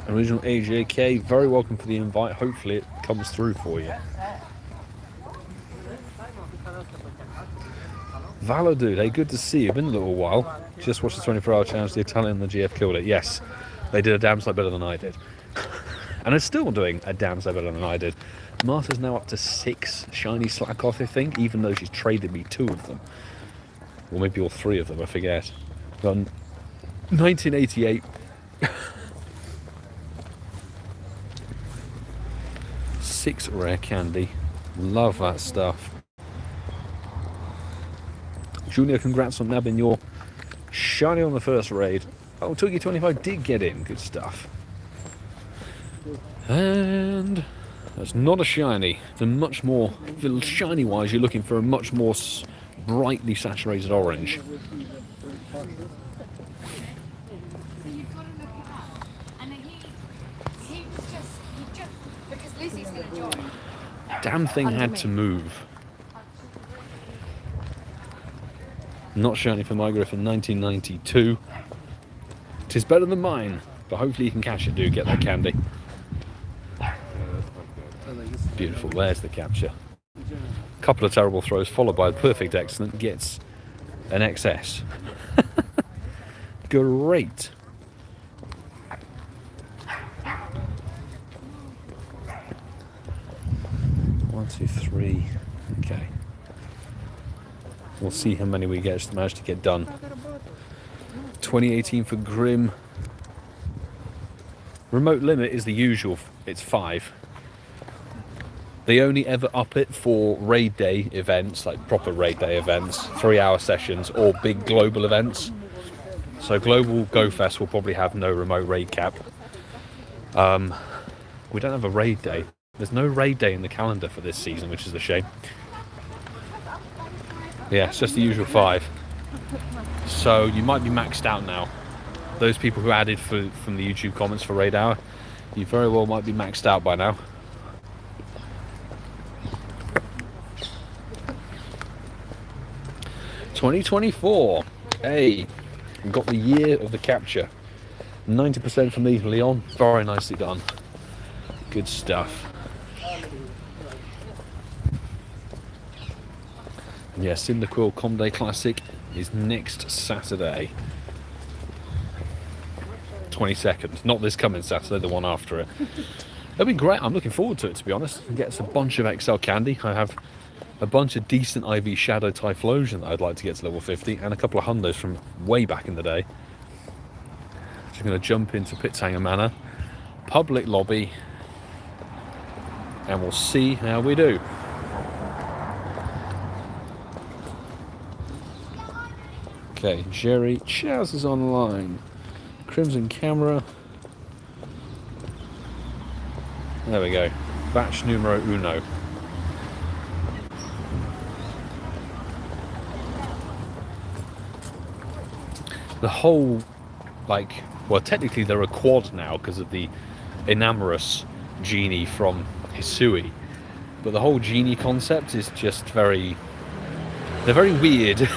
Original AJK, very welcome for the invite. Hopefully it comes through for you. Valo dude, hey, good to see you. Been a little while. Just watched the 24-hour challenge. The Italian and the GF killed it. Yes, they did a damn sight better than I did. And they're still doing a damn sight better than I did. Martha's now up to 6 shiny Slackoth, I think, even though she's traded me 2 of them. Or maybe all 3 of them, I forget. Got 1988. 6 rare candy. Love that stuff. Junior, congrats on nabbing your shiny on the first raid. Oh, Twiggy25 did get in. Good stuff. And that's not a shiny. It's a much more, shiny wise, you're looking for a much more brightly saturated orange. Damn thing had to move. Not shiny for my Griffin, 1992. Tis better than mine, but hopefully you can catch it, dude. Get that candy. Beautiful, there's the capture. Couple of terrible throws followed by a perfect excellent, gets an XS. Great. One, two, three. Okay. We'll see how many we manage to get done. 2018 for Grim. Remote limit is the usual. It's 5. They only ever up it for raid day events, like proper raid day events, 3-hour sessions, or big global events. So Global Go Fest will probably have no remote raid cap. We don't have a raid day. There's no raid day in the calendar for this season, which is a shame. Yeah, it's just the usual 5. So you might be maxed out now. Those people who added from the YouTube comments for raid hour, you very well might be maxed out by now. $2024. Hey, got the year of the capture. 90% from these, Leon. Very nicely done. Good stuff. And yeah, Cyndaquil Comday Classic is next Saturday. 22nd. Not this coming Saturday, the one after it. It'll be great. I'm looking forward to it, to be honest. Get us a bunch of XL candy. I have a bunch of decent IV Shadow Typhlosion that I'd like to get to level 50, and a couple of hundos from way back in the day. Just going to jump into Pitsanger Manor, public lobby, and we'll see how we do. Okay, Jerry Chaz is online. Crimson Camera. There we go. Batch numero uno. The whole, like, well, technically they're a quad now because of the Enamorous genie from Hisui, but the whole genie concept is just they're very weird.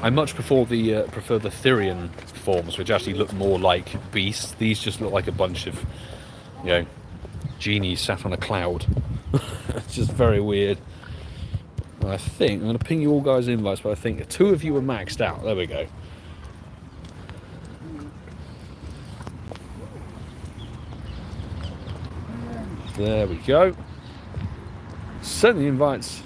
I much prefer the Therian forms, which actually look more like beasts. These just look like a bunch of, you know, genies sat on a cloud. It's just very weird. I think I'm going to ping you all guys invites, but I think 2 of you are maxed out. There we go. There we go. Send the invites.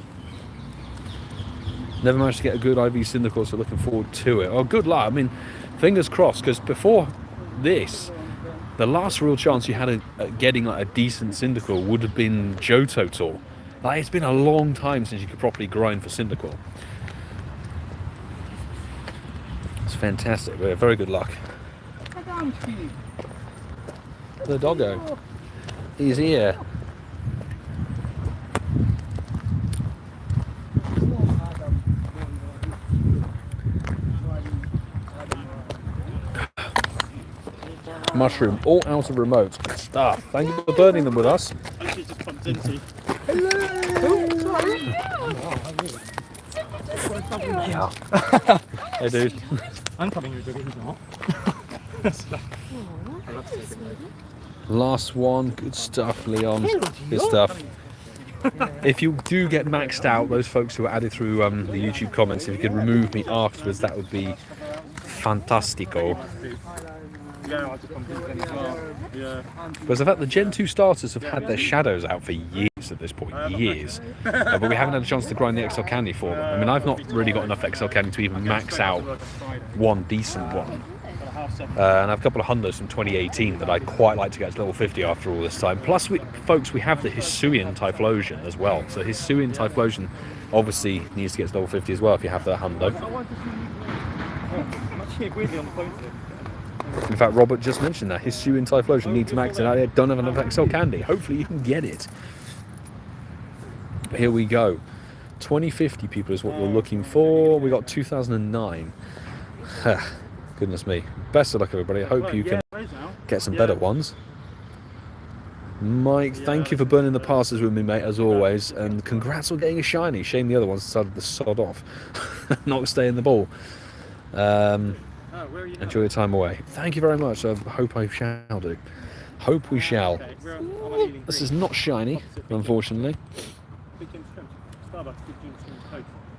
Never managed to get a good IV Cyndaquil, so looking forward to it. Oh, good luck. I mean, fingers crossed, because before this, the last real chance you had at getting like a decent Cyndaquil would have been Johto Tour. Like, it's been a long time since you could properly grind for Cyndaquil. It's fantastic. Very good luck. The doggo. He's here. Mushroom, all out of remote. Good stuff. Thank you for burning them with us. Yeah. Hey, dude. I'm coming with it, not. Last one. Good stuff, Leon. Good stuff. If you do get maxed out, those folks who are added through the YouTube comments, if you could remove me afterwards, that would be fantastico. Yeah, I just completed as well. Yeah. Because the fact the Gen 2 starters have had their shadows out for years at this point, years. But we haven't had a chance to grind the XL candy for them. I mean, I've not really got enough XL candy to even max out one decent one. And I have a couple of hundos from 2018 that I'd quite like to get to level 50 after all this time. Plus, folks, we have the Hisuian Typhlosion as well. So Hisuian Typhlosion obviously needs to get to level 50 as well if you have that hundo. In fact, Robert just mentioned that Hisuian Typhlosion needs maxing out. Don't have enough Excel candy. Hopefully you can get it. But here we go. 2050 people is what we're looking for. We got 2009. Goodness me. Best of luck, everybody. I hope you can get some better ones. Mike, thank you for burning the passes with me, mate, as always. And congrats on getting a shiny. Shame the other ones decided to sod off. Not stay in the ball. Enjoy your time away. Thank you very much. I hope I shall do. Hope we shall. Ooh, this is not shiny, unfortunately.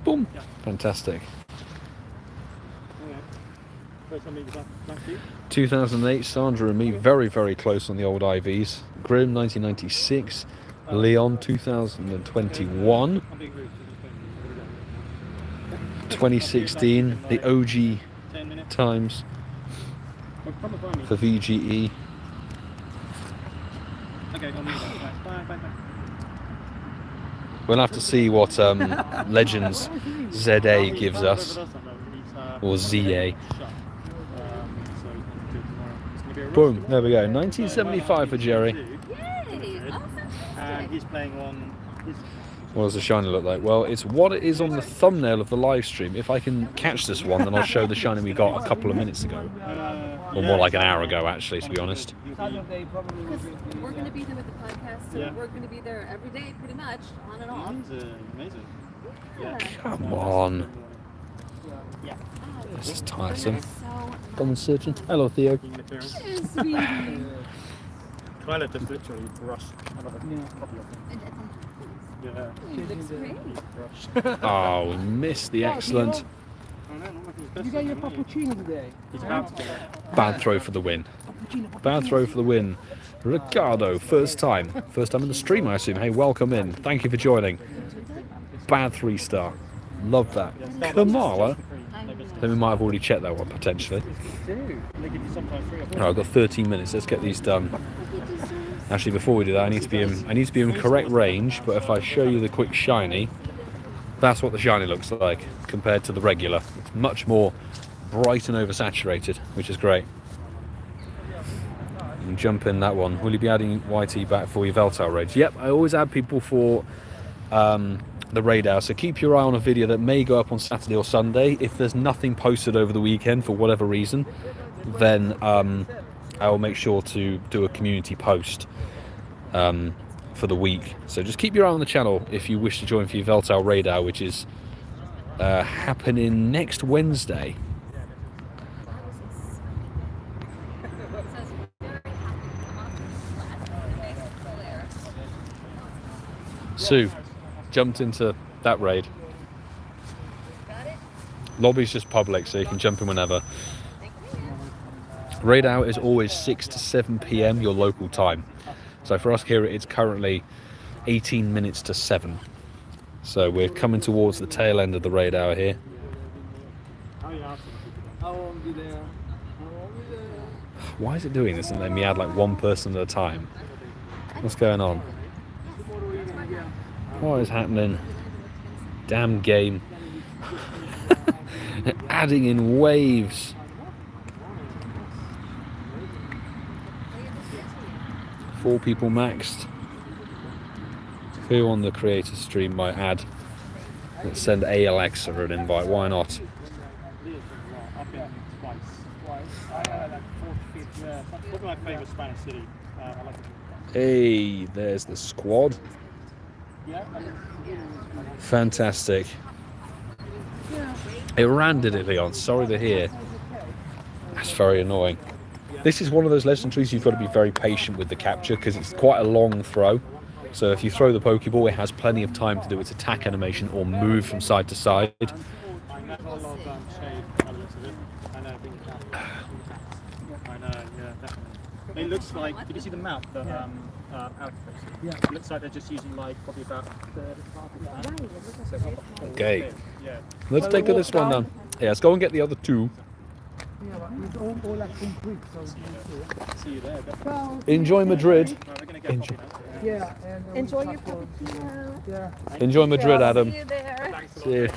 Boom. Fantastic. 2008, Sandra and me very, very close on the old IVs. Grim 1996, Leon 2021, 2016, the OG times for VGE. We'll have to see what Legends ZA gives us, or ZA. Boom, there we go. 1975 for Jerry. Yay! And he's playing on his... What does the shiny look like? Well, it's what it is on the thumbnail of the live stream. If I can catch this one, then I'll show the shiny we got a couple of minutes ago. Or more like an hour ago, actually, to be honest. Because we're going to be there with the podcast, so we're going to be there every day, pretty much, on and off. Amazing. Yeah. Come on. This is tiresome. Common surgeon. Hello, Theo. Kyla just literally brushed another copy of it. Yeah. It looks great. Oh, we missed the excellent. You got your cappuccino today? He's about to get it. Bad throw for the win. Bad throw for the win. Ricardo, first time. First time in the stream, I assume. Hey, welcome in. Thank you for joining. Bad 3-star. Love that. Kamala. Then we might have already checked that one, potentially. Alright, I've got 13 minutes. Let's get these done. Actually, before we do that, I need to be in correct range, but if I show you the quick shiny, that's what the shiny looks like compared to the regular. It's much more bright and oversaturated, which is great. You can jump in that one. Will you be adding YT back for your Veltal raids? Yep, I always add people for the raid hour, so keep your eye on a video that may go up on Saturday or Sunday. If there's nothing posted over the weekend for whatever reason, then I will make sure to do a community post for the week. So just keep your eye on the channel if you wish to join for your Veltal raid hour, which is happening next Wednesday. Sue jumped into that raid. Lobby's just public, so you can jump in whenever. Raid hour is always 6 to 7 p.m. your local time. So for us here, it's currently 18 minutes to 7. So we're coming towards the tail end of the raid hour here. Why is it doing this and letting me add like one person at a time? What's going on? What is happening? Damn game. Adding in waves. Four people maxed. Who on the creator stream might add? Let's send Alexa an invite. Why not? Hey, there's the squad. Fantastic. Iran did it, Leon. Sorry to hear. That's very annoying. This is one of those legendaries you've got to be very patient with the capture because it's quite a long throw. So if you throw the Pokeball, it has plenty of time to do its attack animation or move from side to side. It looks like, did you see the map that Alex posted? Yeah. It looks like they're just using like probably about Okay. Let's take this one down. Yeah, let's go and get the other two. It's all like complete, so you can See you there. Definitely. Well, Enjoy Madrid. Right, we're going to get Enjoy. coffee now. yeah, and Enjoy your cappuccino. Yeah. Enjoy Madrid, Adam. See you there. Thanks a lot. See you. See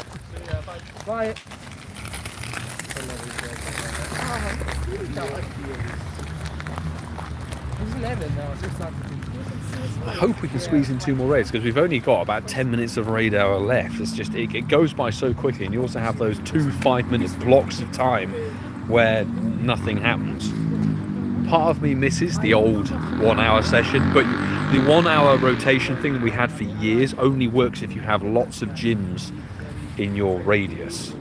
ya, bye. Bye. It's 11 now, so it's not. I hope we can squeeze in 2 more raids because we've only got about 10 minutes of raid hour left. It's just it goes by so quickly, and you also have those 2 5-minute blocks of time where nothing happens. Part of me misses the old 1 hour session, but the 1 hour rotation thing that we had for years only works if you have lots of gyms in your radius.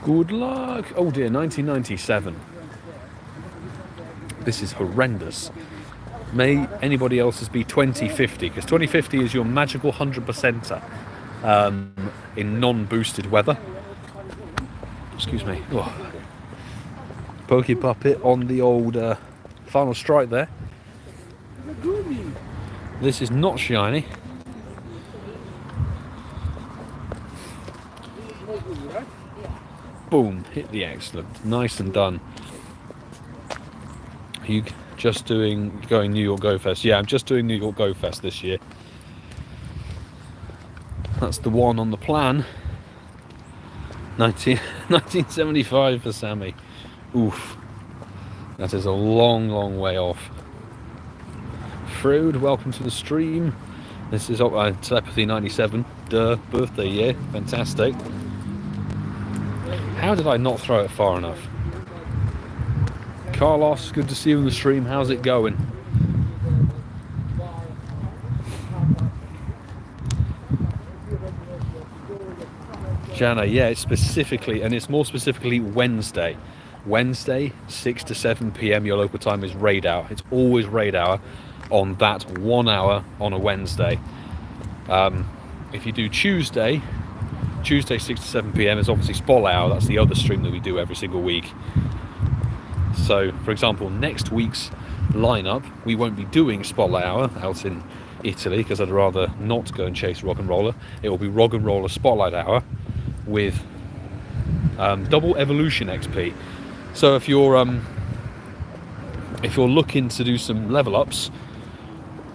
Good luck. Oh dear, 1997. This is horrendous. May anybody else's be 2050, because 2050 is your magical 100%er in non-boosted weather. Excuse me. Oh. Pokey Puppet on the old final strike there. This is not shiny. Boom, hit the excellent. Nice and done. Are you just going New York Go Fest? Yeah, I'm just doing New York Go Fest this year. That's the one on the plan. 1975 for Sammy. Oof. That is a long, long way off. Frood, welcome to the stream. This is Telepathy 97. Duh, birthday year. Fantastic. How did I not throw it far enough? Carlos, good to see you on the stream. How's it going? Jana, yeah, it's specifically, and it's more specifically Wednesday. Wednesday, 6 to 7 p.m. your local time is raid hour. It's always raid hour on that 1 hour on a Wednesday. If you do Tuesday 6 to 7 p.m. is obviously Spotlight Hour. That's the other stream that we do every single week. So, for example, next week's lineup, we won't be doing Spotlight Hour out in Italy because I'd rather not go and chase Rock and Roller. It will be Rock and Roller Spotlight Hour with double Evolution XP. So if you're looking to do some level ups,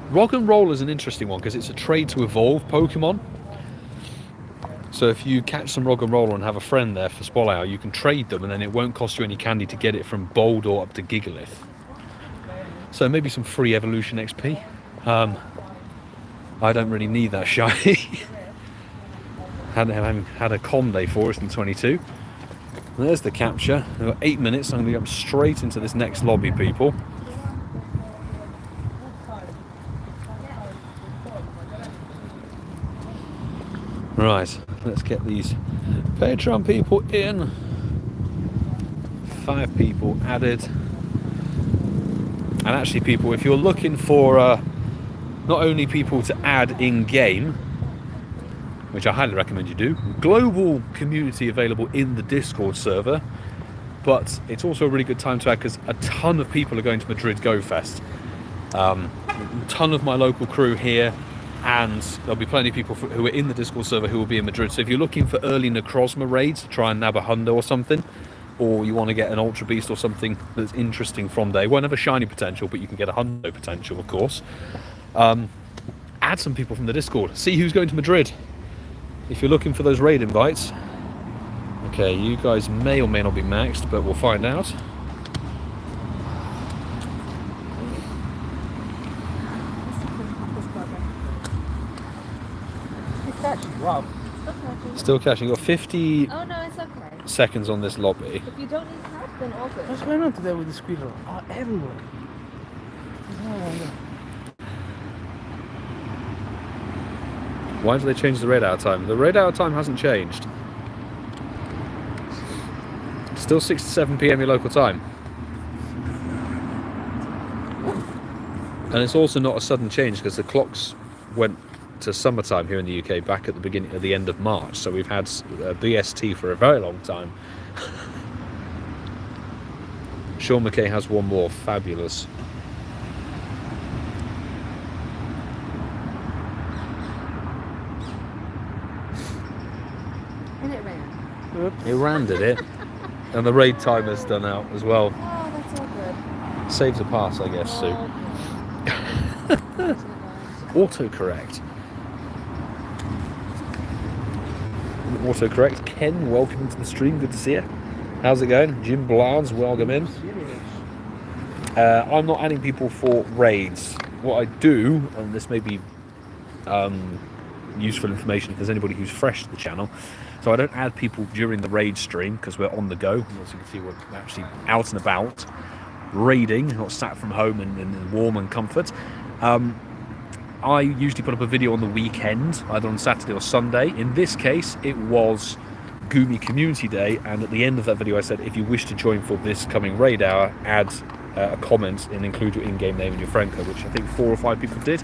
Rock and Roll is an interesting one because it's a trade to evolve Pokemon. So if you catch some Rock and Roller and have a friend there for Spotlight Hour, you can trade them and then it won't cost you any candy to get it from Boldor up to Gigalith. So maybe some free Evolution XP. I don't really need that shiny. Having had a con day for us in 22. And there's the capture. We've got 8 minutes. I'm going to go straight into this next lobby, people. Right, let's get these Patreon people in. 5 people added. And actually, people, if you're looking for not only people to add in-game, which I highly recommend you do, global community available in the Discord server, but it's also a really good time to add because a ton of people are going to Madrid Go Fest. A ton of my local crew here, and there'll be plenty of people who are in the Discord server who will be in Madrid. So if you're looking for early Necrozma raids, try and nab a Hundo or something, or you want to get an Ultra Beast or something that's interesting from there. Won't have a shiny potential, but you can get a Hundo potential, of course. Add some people from the Discord. See who's going to Madrid. If you're looking for those raid invites. Okay, you guys may or may not be maxed, but we'll find out. Wow. Still catching. Still catching. You've got 50 Oh no, it's okay. seconds on this lobby. If you don't need help, then all good. What's going on today with the squirrel? Oh, everywhere. Why did they change the raid hour time? The raid hour time hasn't changed. Still 6 to 7 p.m. your local time. And it's also not a sudden change because the clocks went to summertime here in the UK back at the end of March. So we've had BST for a very long time. Sean McKay has one more. Fabulous. It randed it. And the raid timer's done out as well. Oh, that's all good. Saves the pass, I guess, Sue. Oh, Autocorrect. Autocorrect. Ken, welcome to the stream. Good to see you. How's it going? Jim Blands, welcome in. I'm not adding people for raids. What I do, and this may be useful information if there's anybody who's fresh to the channel, so I don't add people during the raid stream because we're on the go. As you can see, we're actually out and about raiding, not sat from home in warm and comfort. I usually put up a video on the weekend, either on Saturday or Sunday. In this case, it was Gumi Community Day, and at the end of that video I said, if you wish to join for this coming raid hour, add a comment and include your in-game name and your friend code, which I think 4 or 5 people did.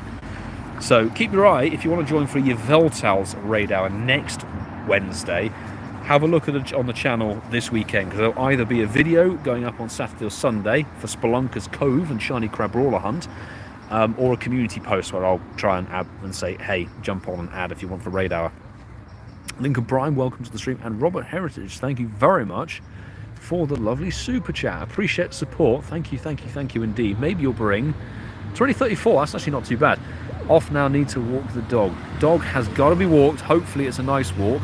So keep your eye, if you want to join for Yveltal's raid hour next Wednesday, have a look at on the channel this weekend, because there'll either be a video going up on Saturday or Sunday for Spelunker's Cove and Shiny Crab Brawler Hunt, or a community post where I'll try and add and say, hey, jump on and add if you want for raid hour. Lincoln Prime, welcome to the stream, and Robert Heritage, thank you very much for the lovely super chat. Appreciate the support. Thank you indeed. Maybe you'll bring 2034. That's actually not too bad. Off now, need to walk the dog. Dog has got to be walked. Hopefully it's a nice walk.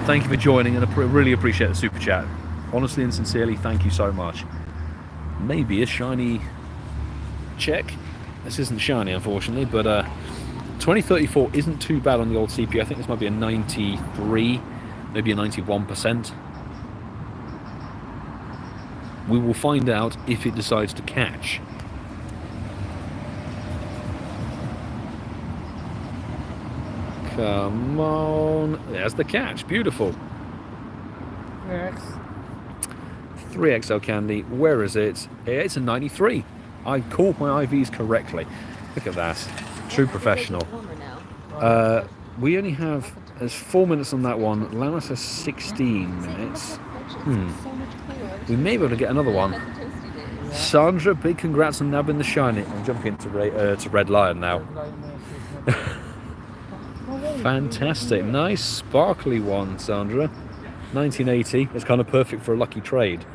Thank you for joining, and I really appreciate the super chat. Honestly and sincerely, thank you so much. Maybe a shiny check. This isn't shiny, unfortunately, but 2034 isn't too bad on the old CPU. I think this might be a 93, maybe a 91%. We will find out if it decides to catch. Come on. There's the catch. Beautiful. Yes. 3XL candy. Where is it? It's a 93. I called my IVs correctly. Look at that. True professional. We only have... There's 4 minutes on that one. Lannis has 16 minutes. We may be able to get another one. Sandra, big congrats on nabbing the shiny. I'm jumping into Red Lion now. Fantastic. Nice sparkly one, Sandra. 1980. It's kind of perfect for a lucky trade.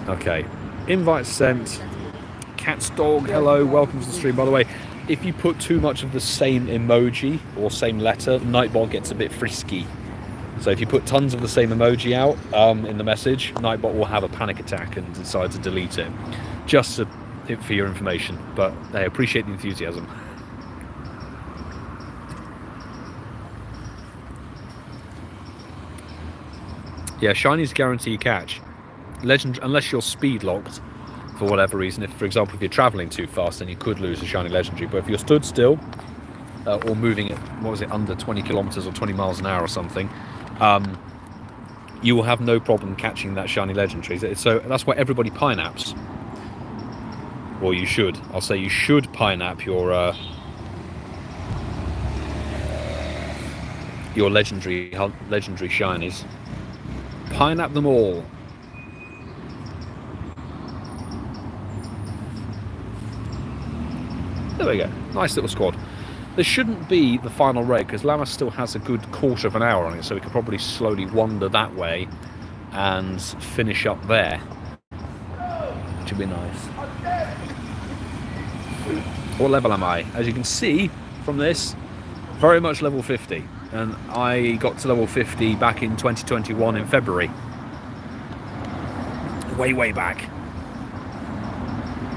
Okay. Invite sent. Cat's dog, hello, welcome to the stream. By the way, if you put too much of the same emoji or same letter, Nightbot gets a bit frisky. So if you put tons of the same emoji out in the message, Nightbot will have a panic attack and decide to delete it. Just for your information, but I appreciate the enthusiasm. Yeah, shinies guarantee catch. Legend, unless you're speed locked for whatever reason. If, for example, if you're traveling too fast, then you could lose a shiny legendary. But if you're stood still or moving at, what was it, under 20 kilometers or 20 miles an hour or something, you will have no problem catching that shiny legendary. So that's why everybody pineaps. Or you should. I'll say you should pinap your legendary shinies. Pinap them all. There we go. Nice little squad. This shouldn't be the final raid because Llamas still has a good quarter of an hour on it, so we could probably slowly wander that way and finish up there, which would be nice. What level am I? As you can see from this, very much level 50, and I got to level 50 back in 2021 in February. Way back.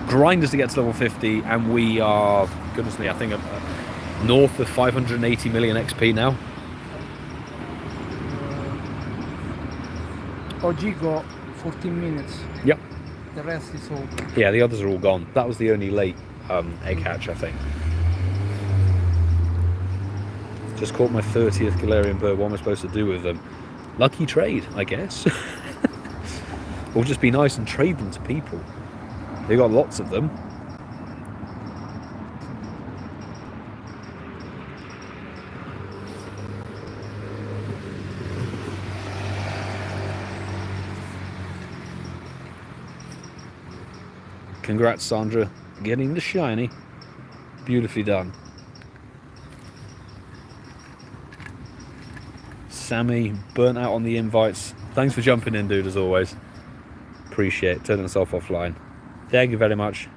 Grinders to get to level 50, and we are, goodness me, I think north of 580 million XP now. OG got 14 minutes. Yep. The rest is all. Yeah, the others are all gone. That was the only late egg hatch, I think. Just caught my 30th Galarian bird. What am I supposed to do with them? Lucky trade, I guess. Or just be nice and trade them to people. They got lots of them. Congrats, Sandra, getting the shiny. Beautifully done. Sammy, burnt out on the invites. Thanks for jumping in, dude, as always. Appreciate it. Turning us off offline. Thank you very much.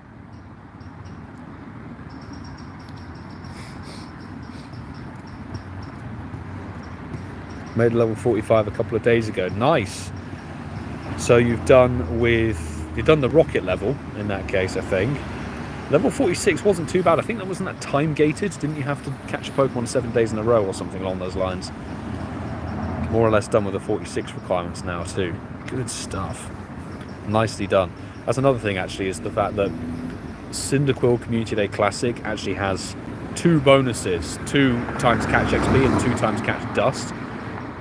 Made level 45 a couple of days ago. Nice. So you've done the rocket level in that case, I think. Level 46 wasn't too bad. I think that wasn't that time gated. Didn't you have to catch a Pokemon 7 days in a row or something along those lines? More or less done with the 46 requirements now too. Good stuff. Nicely done. That's another thing actually, is the fact that Cyndaquil Community Day Classic actually has 2 bonuses. 2 times catch XP and 2 times catch dust.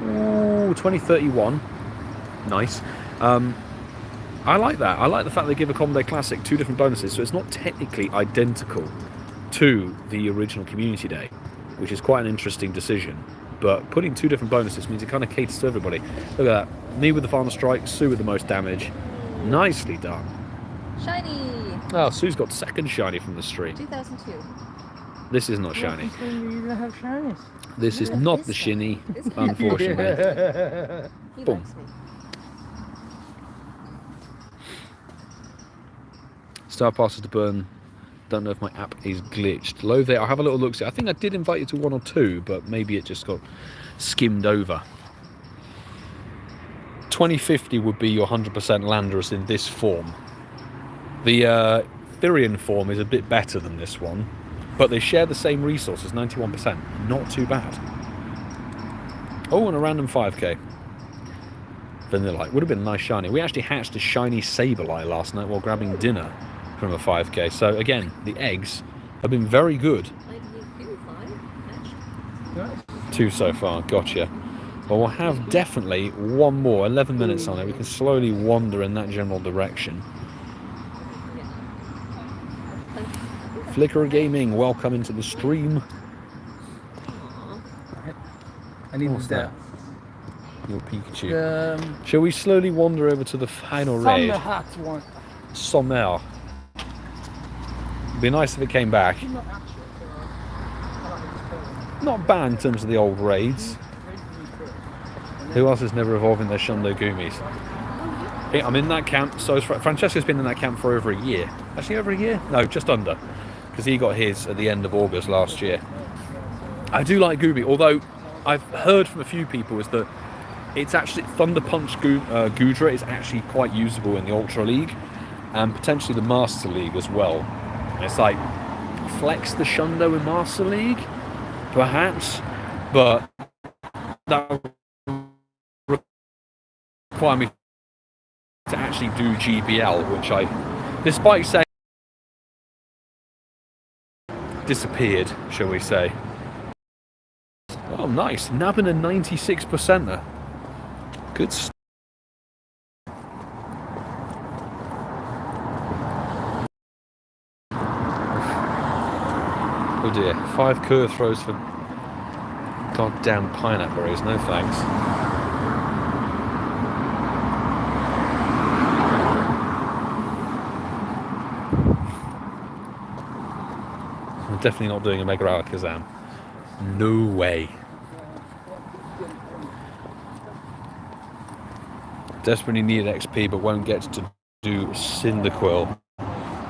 Ooh, 2031. Nice. I like that. I like the fact they give a Common Day Classic 2 different bonuses, so it's not technically identical to the original Community Day, which is quite an interesting decision. But putting 2 different bonuses means it kind of caters to everybody. Look at that. Me with the Final Strike, Sue with the most damage. Nicely done. Shiny! Oh, Sue's got second shiny from the stream. 2002. This is not shiny. You don't have shinies. This is not the shinny, unfortunately. He Boom. likes me. Star passes to burn. Don't know if my app is glitched. Low there. I'll have a little look. See, I think I did invite you to 1 or 2, but maybe it just got skimmed over. 2050 would be your 100% Landorus in this form. The Therian form is a bit better than this one, but they share the same resources, 91%. Not too bad. Oh, and a random 5k. Vanillite. Would have been a nice shiny. We actually hatched a shiny Sableye last night while grabbing dinner from a 5k. So again, the eggs have been very good. 2 so far. Gotcha. Well, we'll have definitely 1 more. 11 minutes on it. We can slowly wander in that general direction. Flicker Gaming, welcome into the stream. I need What's that. Your Pikachu. Shall we slowly wander over to the final Some raid? hat one. Sommel. It'd be nice if it came back. Not bad in terms of the old raids. Who else is never evolving their Shundo Goomies? I'm in that camp. So Francesco's been in that camp for over a year. Actually, over a year? No, just under. Because he got his at the end of August last year. I do like Gooby, although I've heard from a few people is that it's actually Thunder Punch Goodra is actually quite usable in the Ultra League and potentially the Master League as well. And it's like flex the Shundo in Master League, perhaps, but that would require me to actually do GBL, which I, despite saying, disappeared, shall we say. Oh, nice. Nabbing a 96% there. Good stuff. Oh dear. 5 curve throws for goddamn pineapple berries. No thanks. I'm definitely not doing a Mega Alakazam. No way. Desperately need XP but won't get to do Cyndaquil.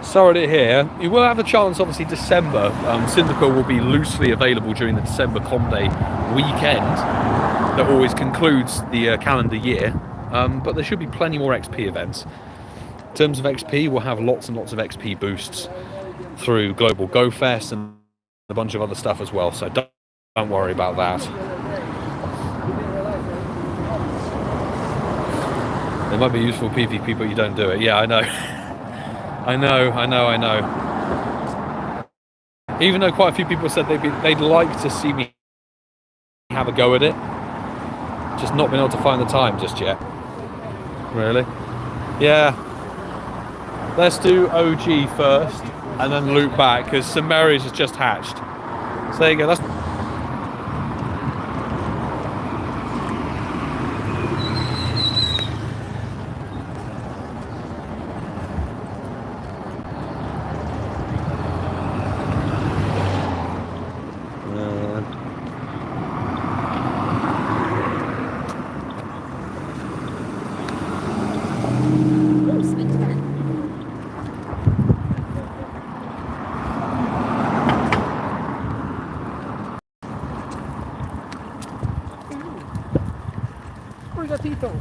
Sorry to hear. You will have a chance, obviously, December. Cyndaquil will be loosely available during the December Com Day weekend that always concludes the calendar year. But there should be plenty more XP events. In terms of XP, we'll have lots and lots of XP boosts through Global Go Fest and a bunch of other stuff as well. So don't worry about that. It might be useful PvP, but you don't do it. Yeah, I know. I know. Even though quite a few people said they'd like to see me have a go at it, just not been able to find the time just yet. Really? Yeah. Let's do OG first, and then loop back, because Samari's has just hatched. So there you go. That's Oh, spin to that. Rigatito.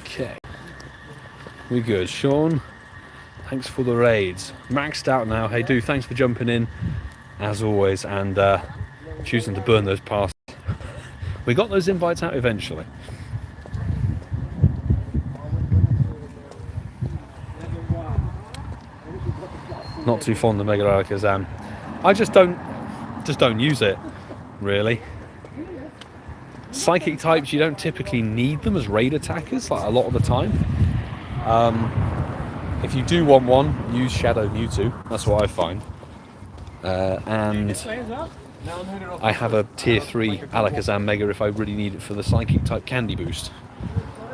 Okay. We good. Sean, thanks for the raids. Maxed out now. Hey, dude, thanks for jumping in, as always, and choosing to burn those passes. We got those invites out eventually. Not too fond of Mega Alakazam. I just don't use it, really. Psychic types, you don't typically need them as raid attackers, like a lot of the time. If you do want one, use Shadow Mewtwo. That's what I find. And I have a tier 3 Alakazam Mega if I really need it for the Psychic type candy boost.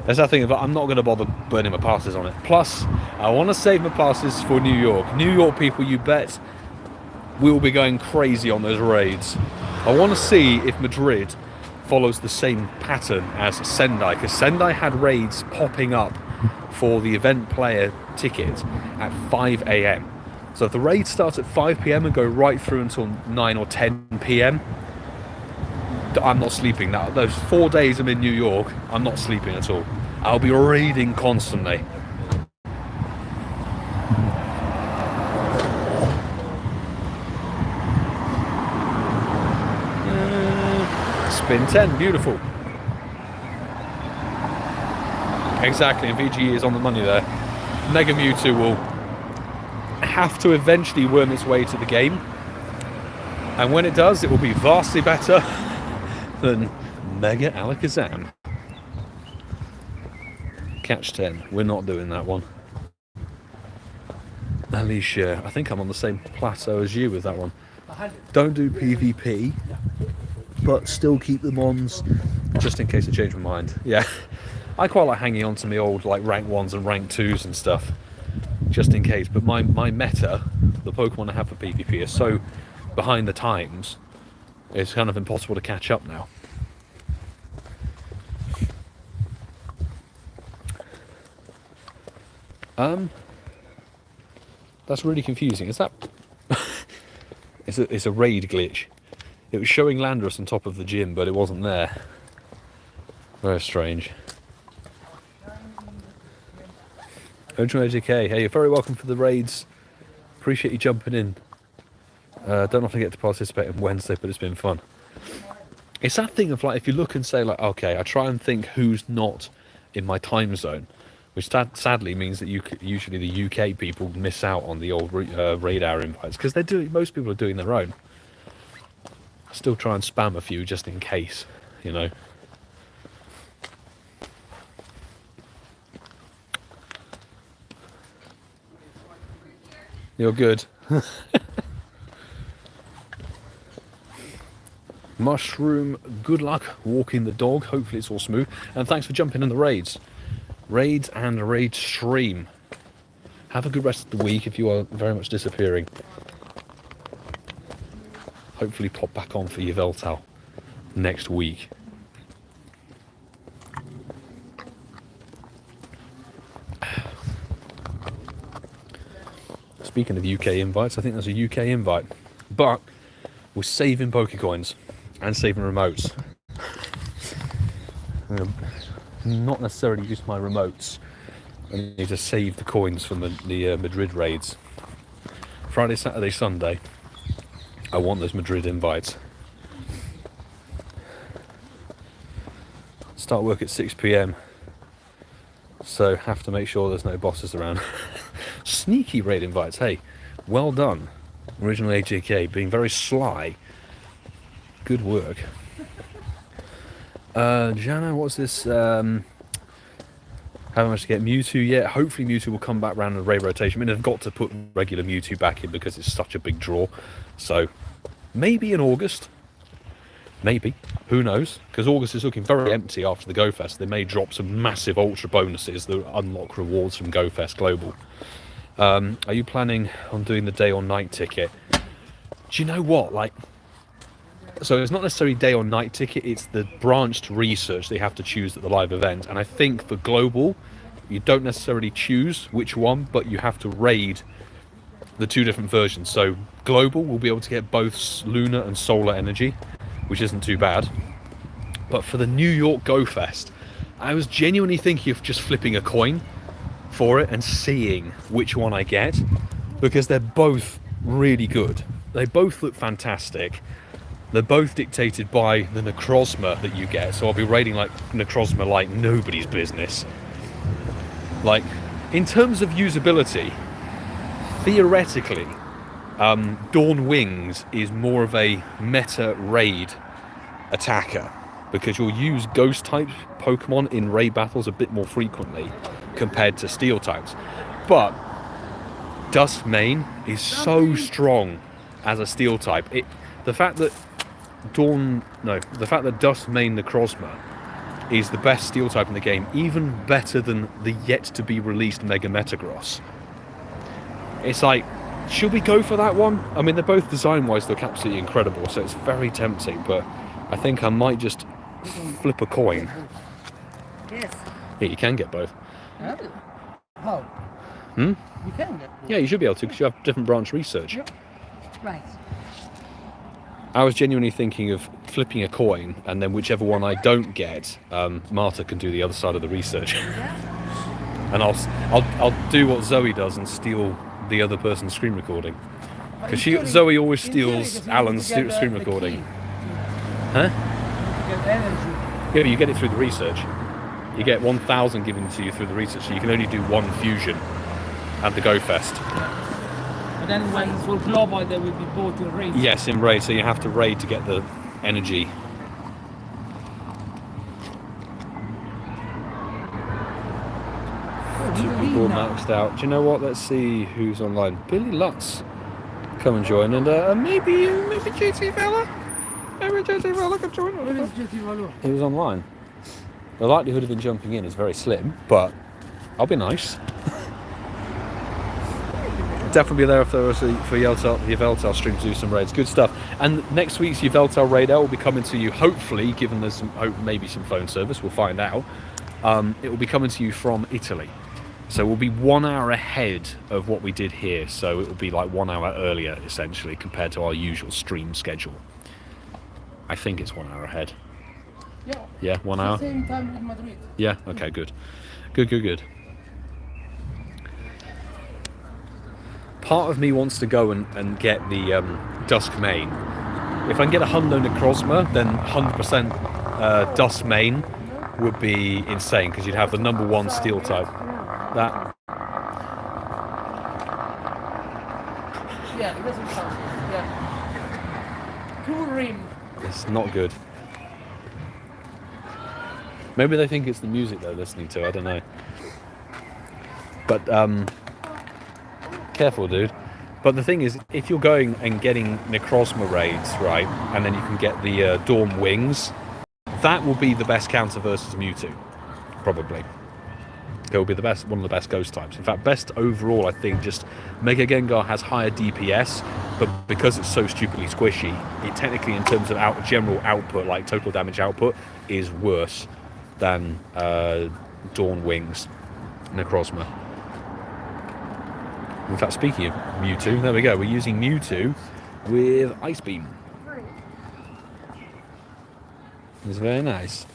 There's that thing of I'm not going to bother burning my passes on it. Plus, I want to save my passes for New York. New York people, you bet, will be going crazy on those raids. I want to see if Madrid follows the same pattern as Sendai, because Sendai had raids popping up for the event player ticket at 5 AM. So if the raid starts at 5 PM and go right through until 9 or 10 PM, I'm not sleeping. Now, those 4 days I'm in New York, I'm not sleeping at all. I'll be raiding constantly. Spin 10, beautiful. Exactly, and VGE is on the money there. Mega Mewtwo will have to eventually worm its way to the game. And when it does, it will be vastly better than Mega Alakazam. Catch 10. We're not doing that one. Alicia, I think I'm on the same plateau as you with that one. Don't do PvP, but still keep them ons just in case I change my mind. Yeah, I quite like hanging on to my old like rank 1s and rank 2s and stuff, just in case. But my meta, the Pokemon I have for PvP, is so behind the times, it's kind of impossible to catch up now. That's really confusing. Is that? It's a raid glitch. It was showing Landorus on top of the gym, but it wasn't there. Very strange. OJK, hey, you're very welcome for the raids. Appreciate you jumping in. Don't often get to participate on Wednesday, but it's been fun. It's that thing of like, if you look and say like, okay, I try and think who's not in my time zone, which sadly means that usually the UK people miss out on the old radar invites, because most people are doing their own. Still try and spam a few just in case, you know. You're good. Mushroom, good luck walking the dog. Hopefully it's all smooth. And thanks for jumping in the raids. Raids and raid stream. Have a good rest of the week if you are very much disappearing. Hopefully pop back on for Yveltal next week. Speaking of UK invites, I think there's a UK invite. But we're saving Pokecoins and saving remotes. Not necessarily use my remotes. I need to save the coins from the Madrid raids. Friday, Saturday, Sunday. I want those Madrid invites. Start work at 6 PM. So have to make sure there's no bosses around. Sneaky raid invites. Hey, well done. Original AJK being very sly. Good work. Jana, what's this? Haven't managed to get Mewtwo yet. Hopefully Mewtwo will come back round in the raid rotation. I mean, they've got to put regular Mewtwo back in because it's such a big draw. So maybe in August. Maybe. Who knows? Because August is looking very empty after the GoFest. They may drop some massive ultra bonuses that unlock rewards from GoFest Global. Are you planning on doing the day or night ticket? Do you know what? Like, so it's not necessarily day or night ticket, it's the branched research they have to choose at the live event. And I think for Global, you don't necessarily choose which one, but you have to raid the two different versions. So Global will be able to get both lunar and solar energy, which isn't too bad. But for the New York GoFest, I was genuinely thinking of just flipping a coin for it and seeing which one I get, because they're both really good. They both look fantastic. They're both dictated by the Necrozma that you get, so I'll be raiding like Necrozma like nobody's business. Like, in terms of usability, theoretically, Dawn Wings is more of a meta raid attacker, because you'll use ghost type Pokemon in raid battles a bit more frequently compared to steel types. But Duskmane is so strong as a steel type. The fact that Duskmane Necrozma is the best steel type in the game, even better than the yet to be released Mega Metagross. It's like, should we go for that one? I mean, they're both design wise look absolutely incredible, so it's very tempting, but I think I might just flip a coin. Yes. Yeah, you can get both. How? Hmm? You can get both. Yeah, you should be able to, because you have different branch research. Yeah. Right. I was genuinely thinking of flipping a coin, and then whichever one I don't get, Marta can do the other side of the research. And I'll do what Zoe does and steal the other person's screen recording. Because Zoe always steals Alan's screen recording. Huh? Get energy. Yeah, but you get it through the research. You get 1,000 given to you through the research, so you can only do one fusion at the GoFest. And then when for global, they will be both in raid. Yes, in raid, so you have to raid to get the energy. Two people maxed out. Do you know what? Let's see who's online. Billy Lutz, come and join, and maybe GT Fella. Maybe GT Fella can join. He was online. The likelihood of him jumping in is very slim, but I'll be nice. Definitely be there if there was for Yveltal stream to do some raids. Good stuff. And next week's Yveltal raid will be coming to you, hopefully, given there's maybe some phone service, we'll find out. It will be coming to you from Italy. So we'll be 1 hour ahead of what we did here. So it will be like 1 hour earlier, essentially, compared to our usual stream schedule. I think it's 1 hour ahead. Yeah. Yeah, 1 hour? Same time with Madrid. Yeah, okay, good. Good. Part of me wants to go and get the Duskmane. If I can get a Hundo Necrozma, then 100% Duskmane would be insane, because you'd have the number one steel type. That. Yeah, it doesn't sound good. Yeah. Two rim. It's not good. Maybe they think it's the music they're listening to, I don't know. But, careful, dude. But the thing is, if you're going and getting Necrozma raids, right, and then you can get the Dawn Wings, that will be the best counter versus Mewtwo, probably. It will be the best, one of the best ghost types. In fact, best overall, I think, just Mega Gengar has higher DPS, but because it's so stupidly squishy, it technically, in terms of general output, like total damage output, is worse than Dawn Wings Necrozma. In fact, speaking of Mewtwo, there we go. We're using Mewtwo with Ice Beam. It's very nice.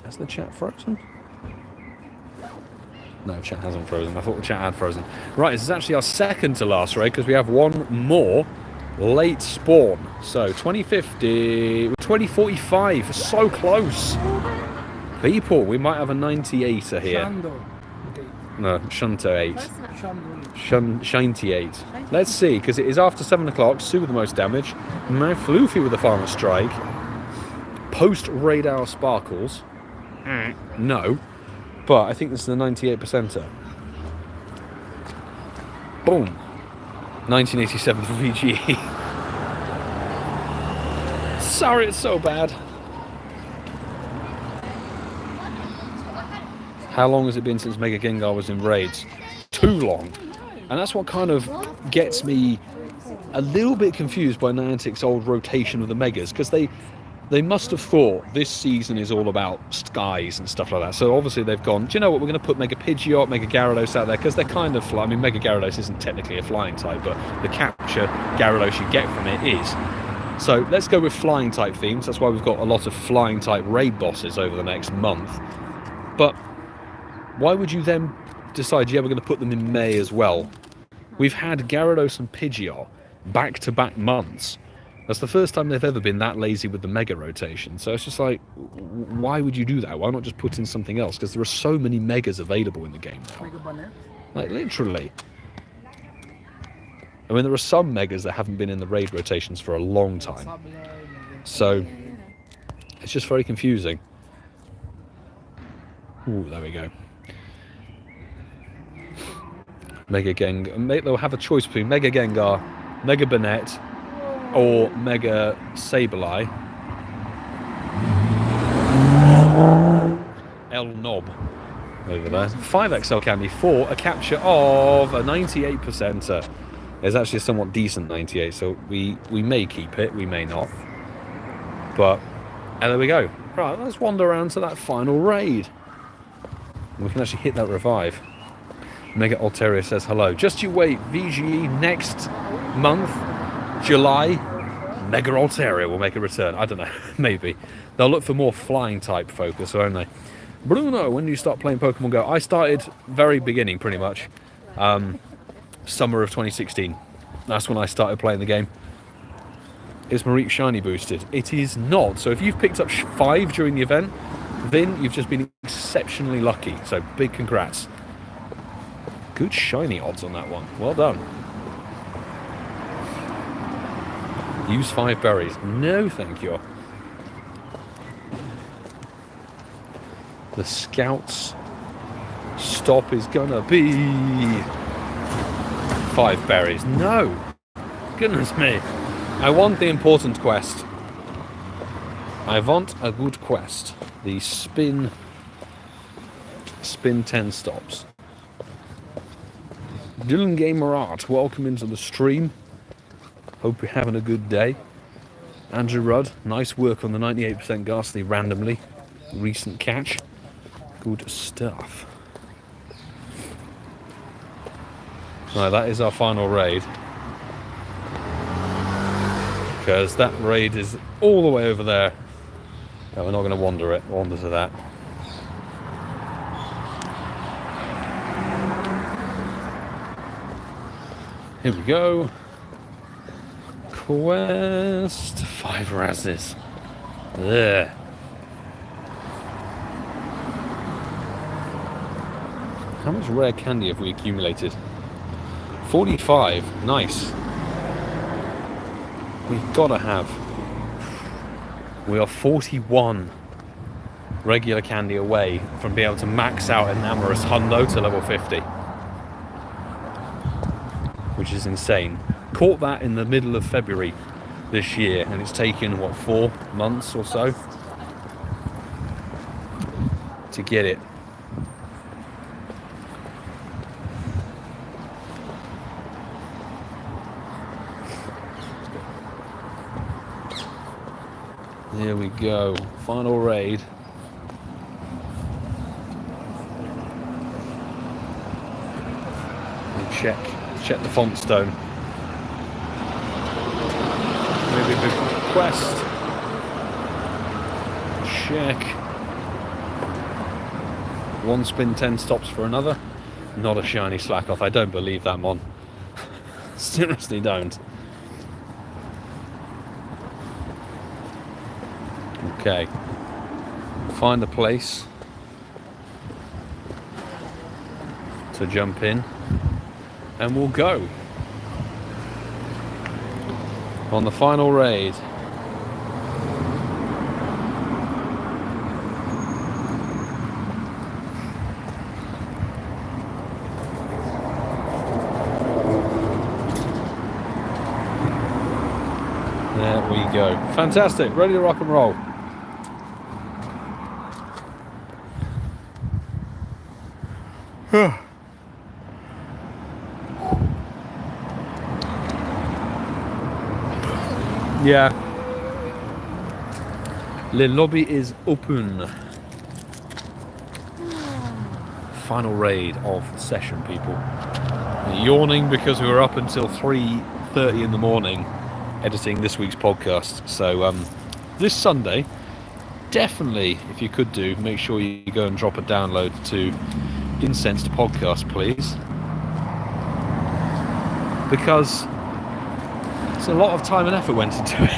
Has the chat frozen? No, chat hasn't frozen. I thought the chat had frozen. Right, this is actually our second to last raid, because we have one more late spawn. So 2050, 2045, so close. People, we might have a 98er here. Shando. Okay. No, Shunto 8. Shando. Shinty 8. Let's see, because it is after 7 o'clock. Sue with the most damage. Floofy with the Farmer Strike. Post Radar Sparkles. No. But I think this is the 98%er. Boom. 1987 for VG. sorry it's so bad. How long has it been since Mega Gengar was in raids? Too long. And that's what kind of gets me a little bit confused by Niantic's old rotation of the Megas, because they must have thought this season is all about skies and stuff like that. So obviously they've gone, do you know what, we're going to put Mega Pidgeot, Mega Gyarados out there, because they're kind of I mean, Mega Gyarados isn't technically a flying type, but the capture Gyarados you get from it is. So let's go with flying type themes. That's why we've got a lot of flying type raid bosses over the next month. But why would you then decide, yeah, we're going to put them in May as well? We've had Gyarados and Pidgeot back-to-back months. That's the first time they've ever been that lazy with the Mega rotation. So it's just like, why would you do that? Why not just put in something else? Because there are so many Megas available in the game now. Like, literally. I mean, there are some Megas that haven't been in the raid rotations for a long time. So it's just very confusing. Ooh, there we go. Mega Gengar. They'll have a choice between Mega Gengar, Mega Banette, or Mega Sableye. El Knob over there. 5 XL candy for a capture of a 98%. It's actually a somewhat decent 98, so we may keep it, we may not. But, and there we go. Right, let's wander around to that final raid. We can actually hit that revive. Mega Altaria says hello. Just you wait, VGE next month, July, Mega Altaria will make a return. I don't know, maybe. They'll look for more flying type focus, won't they? Bruno, when do you start playing Pokemon Go? I started very beginning, pretty much. Summer of 2016. That's when I started playing the game. Is Mareep Shiny boosted? It is not. So if you've picked up 5 during the event, then you've just been exceptionally lucky. So big congrats. Good shiny odds on that one. Well done. Use 5 berries. No, thank you. The Scouts stop is gonna be 5 berries. No. Goodness me. I want the important quest. I want a good quest. The spin 10 stops. Dylan Gamer Art, welcome into the stream. Hope you're having a good day. Andrew Rudd, nice work on the 98% Ghastly randomly. Recent catch. Good stuff. Right, that is our final raid. Because that raid is all the way over there. No, we're not going to wander to that. Here we go. Quest 5 Razzes. There. How much rare candy have we accumulated? 45. Nice. We've got to have. We are 41 regular candy away from being able to max out an Amorous Hundo to level 50. Which is insane. Caught that in the middle of February this year, and it's taken, what, 4 months or so to get it. There we go. Final raid. And check the font stone. Maybe a big quest. Check. 1 spin 10 stops for another. Not a shiny slack off. I don't believe that, Mon. Seriously don't. Okay. Find a place to jump in. And we'll go on the final raid. There we go. Fantastic. Ready to rock and roll. Yeah. The lobby is open. Final raid of the session, people. Yawning because we were up until 3:30 in the morning editing this week's podcast. So this Sunday, definitely, if you could do, make sure you go and drop a download to Incensed Podcast, please. Because it's a lot of time and effort went into it.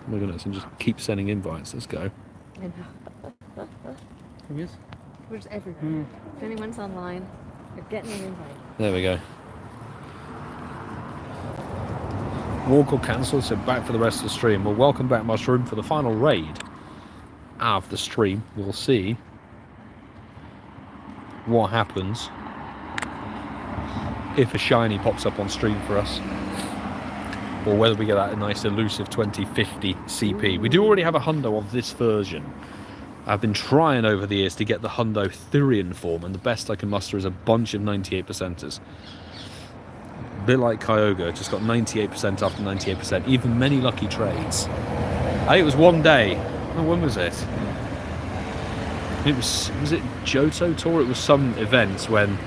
Oh my goodness, and just keep sending invites. Let's go. I know. Yes. We're just everywhere. If anyone's online, you're getting an invite. There we go. Walk or cancel, so back for the rest of the stream. Well, welcome back, Mushroom, for the final raid of the stream. We'll see what happens if a shiny pops up on stream for us, or whether we get that nice elusive 2050 CP. We do already have a hundo of this version. I've been trying over the years to get the hundo Thurian form, and the best I can muster is a bunch of 98%ers. A bit like Kyogre, just got 98% after 98%, even many lucky trades. I think it was one day. Oh, when was it? Was it Johto Tour? It was some event when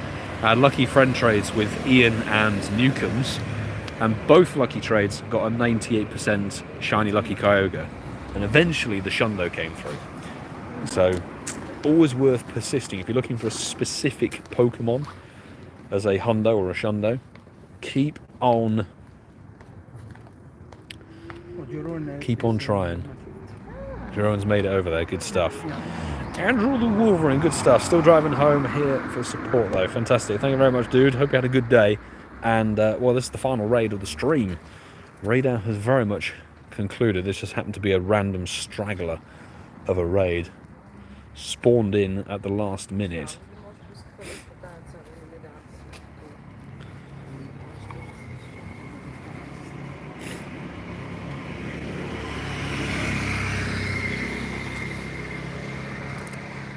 I had lucky friend trades with Ian and Newcombs, and both lucky trades got a 98% shiny lucky Kyogre, and eventually the Shundo came through. So always worth persisting. If you're looking for a specific Pokemon as a hundo or a shundo, keep on trying. Jerome's made it over there. Good stuff. Andrew the Wolverine, good stuff. Still driving home here for support though. Fantastic. Thank you very much, dude. Hope you had a good day. And well, this is the final raid of the stream. Raid out has very much concluded. This just happened to be a random straggler of a raid. Spawned in at the last minute.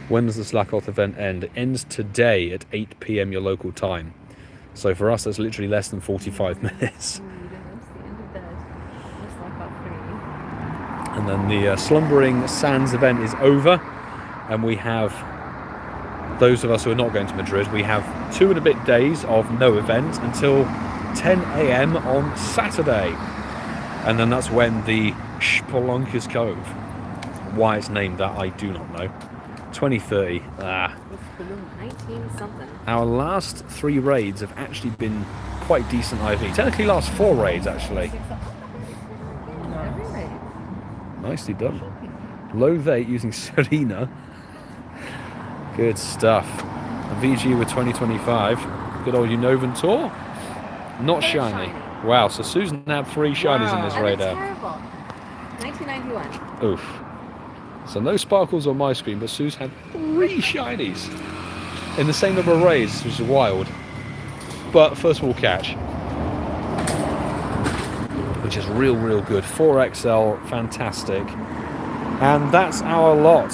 When does the Slackoth event end? It ends today at 8 PM your local time. So for us, that's literally less than 45 minutes. And then the Slumbering Sands event is over. And we have, those of us who are not going to Madrid, we have 2 and a bit days of no event until 10 AM on Saturday. And then that's when the Spelunker's Cove, why it's named that, I do not know. 2030. 19 something. Our last 3 raids have actually been quite decent IV. Technically last 4 raids actually. Every raid. Nicely done. Low 8 using Serena. Good stuff. A VG with 2025. Good old Unnovan Tour. Not shiny. Wow, so Susan had 3 shinies in this raid out. Terrible. 1991. Oof. So no sparkles on my screen, but Sue's had 3 shinies in the same number of raids, which is wild. But first of all, catch, which is real good. 4XL, fantastic. And that's our lot.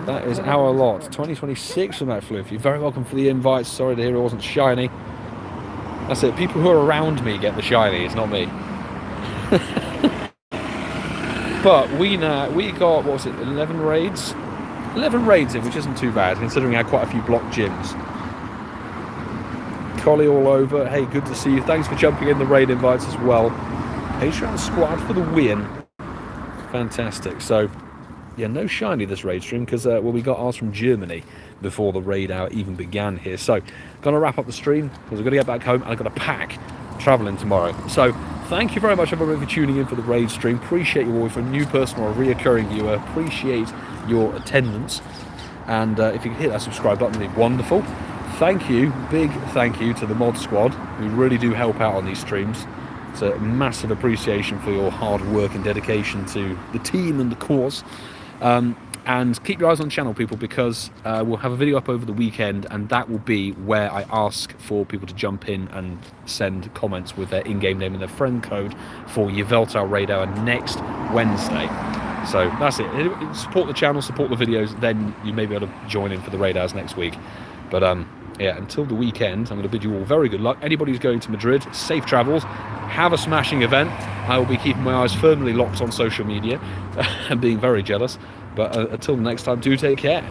That is our lot. 2026 from that Floof. You're very welcome for the invite. Sorry to hear it wasn't shiny. That's it. People who are around me get the shiny. It's not me. But we got, what was it, 11 raids? 11 raids in, which isn't too bad, considering I had quite a few block gyms. Collie all over. Hey, good to see you. Thanks for jumping in the raid invites as well. Patreon squad for the win. Fantastic. So, yeah, no shiny this raid stream, because well, we got ours from Germany before the raid hour even began here. So, gonna wrap up the stream, because I've got to get back home, and I've got to pack, travelling tomorrow. So, thank you very much everybody for tuning in for the raid stream. Appreciate you all. For a new person or a reoccurring viewer, appreciate your attendance. And if you could hit that subscribe button, it'd be wonderful. Thank you, big thank you to the mod squad, who really do help out on these streams. It's a massive appreciation for your hard work and dedication to the team and the cause. And keep your eyes on the channel, people, because we'll have a video up over the weekend, and that will be where I ask for people to jump in and send comments with their in-game name and their friend code for Yveltal Raid Hour next Wednesday. So that's it. Support the channel, support the videos, then you may be able to join in for the raid hours next week. But yeah, until the weekend, I'm going to bid you all very good luck. Anybody who's going to Madrid, safe travels. Have a smashing event. I will be keeping my eyes firmly locked on social media and being very jealous. But until next time, do take care.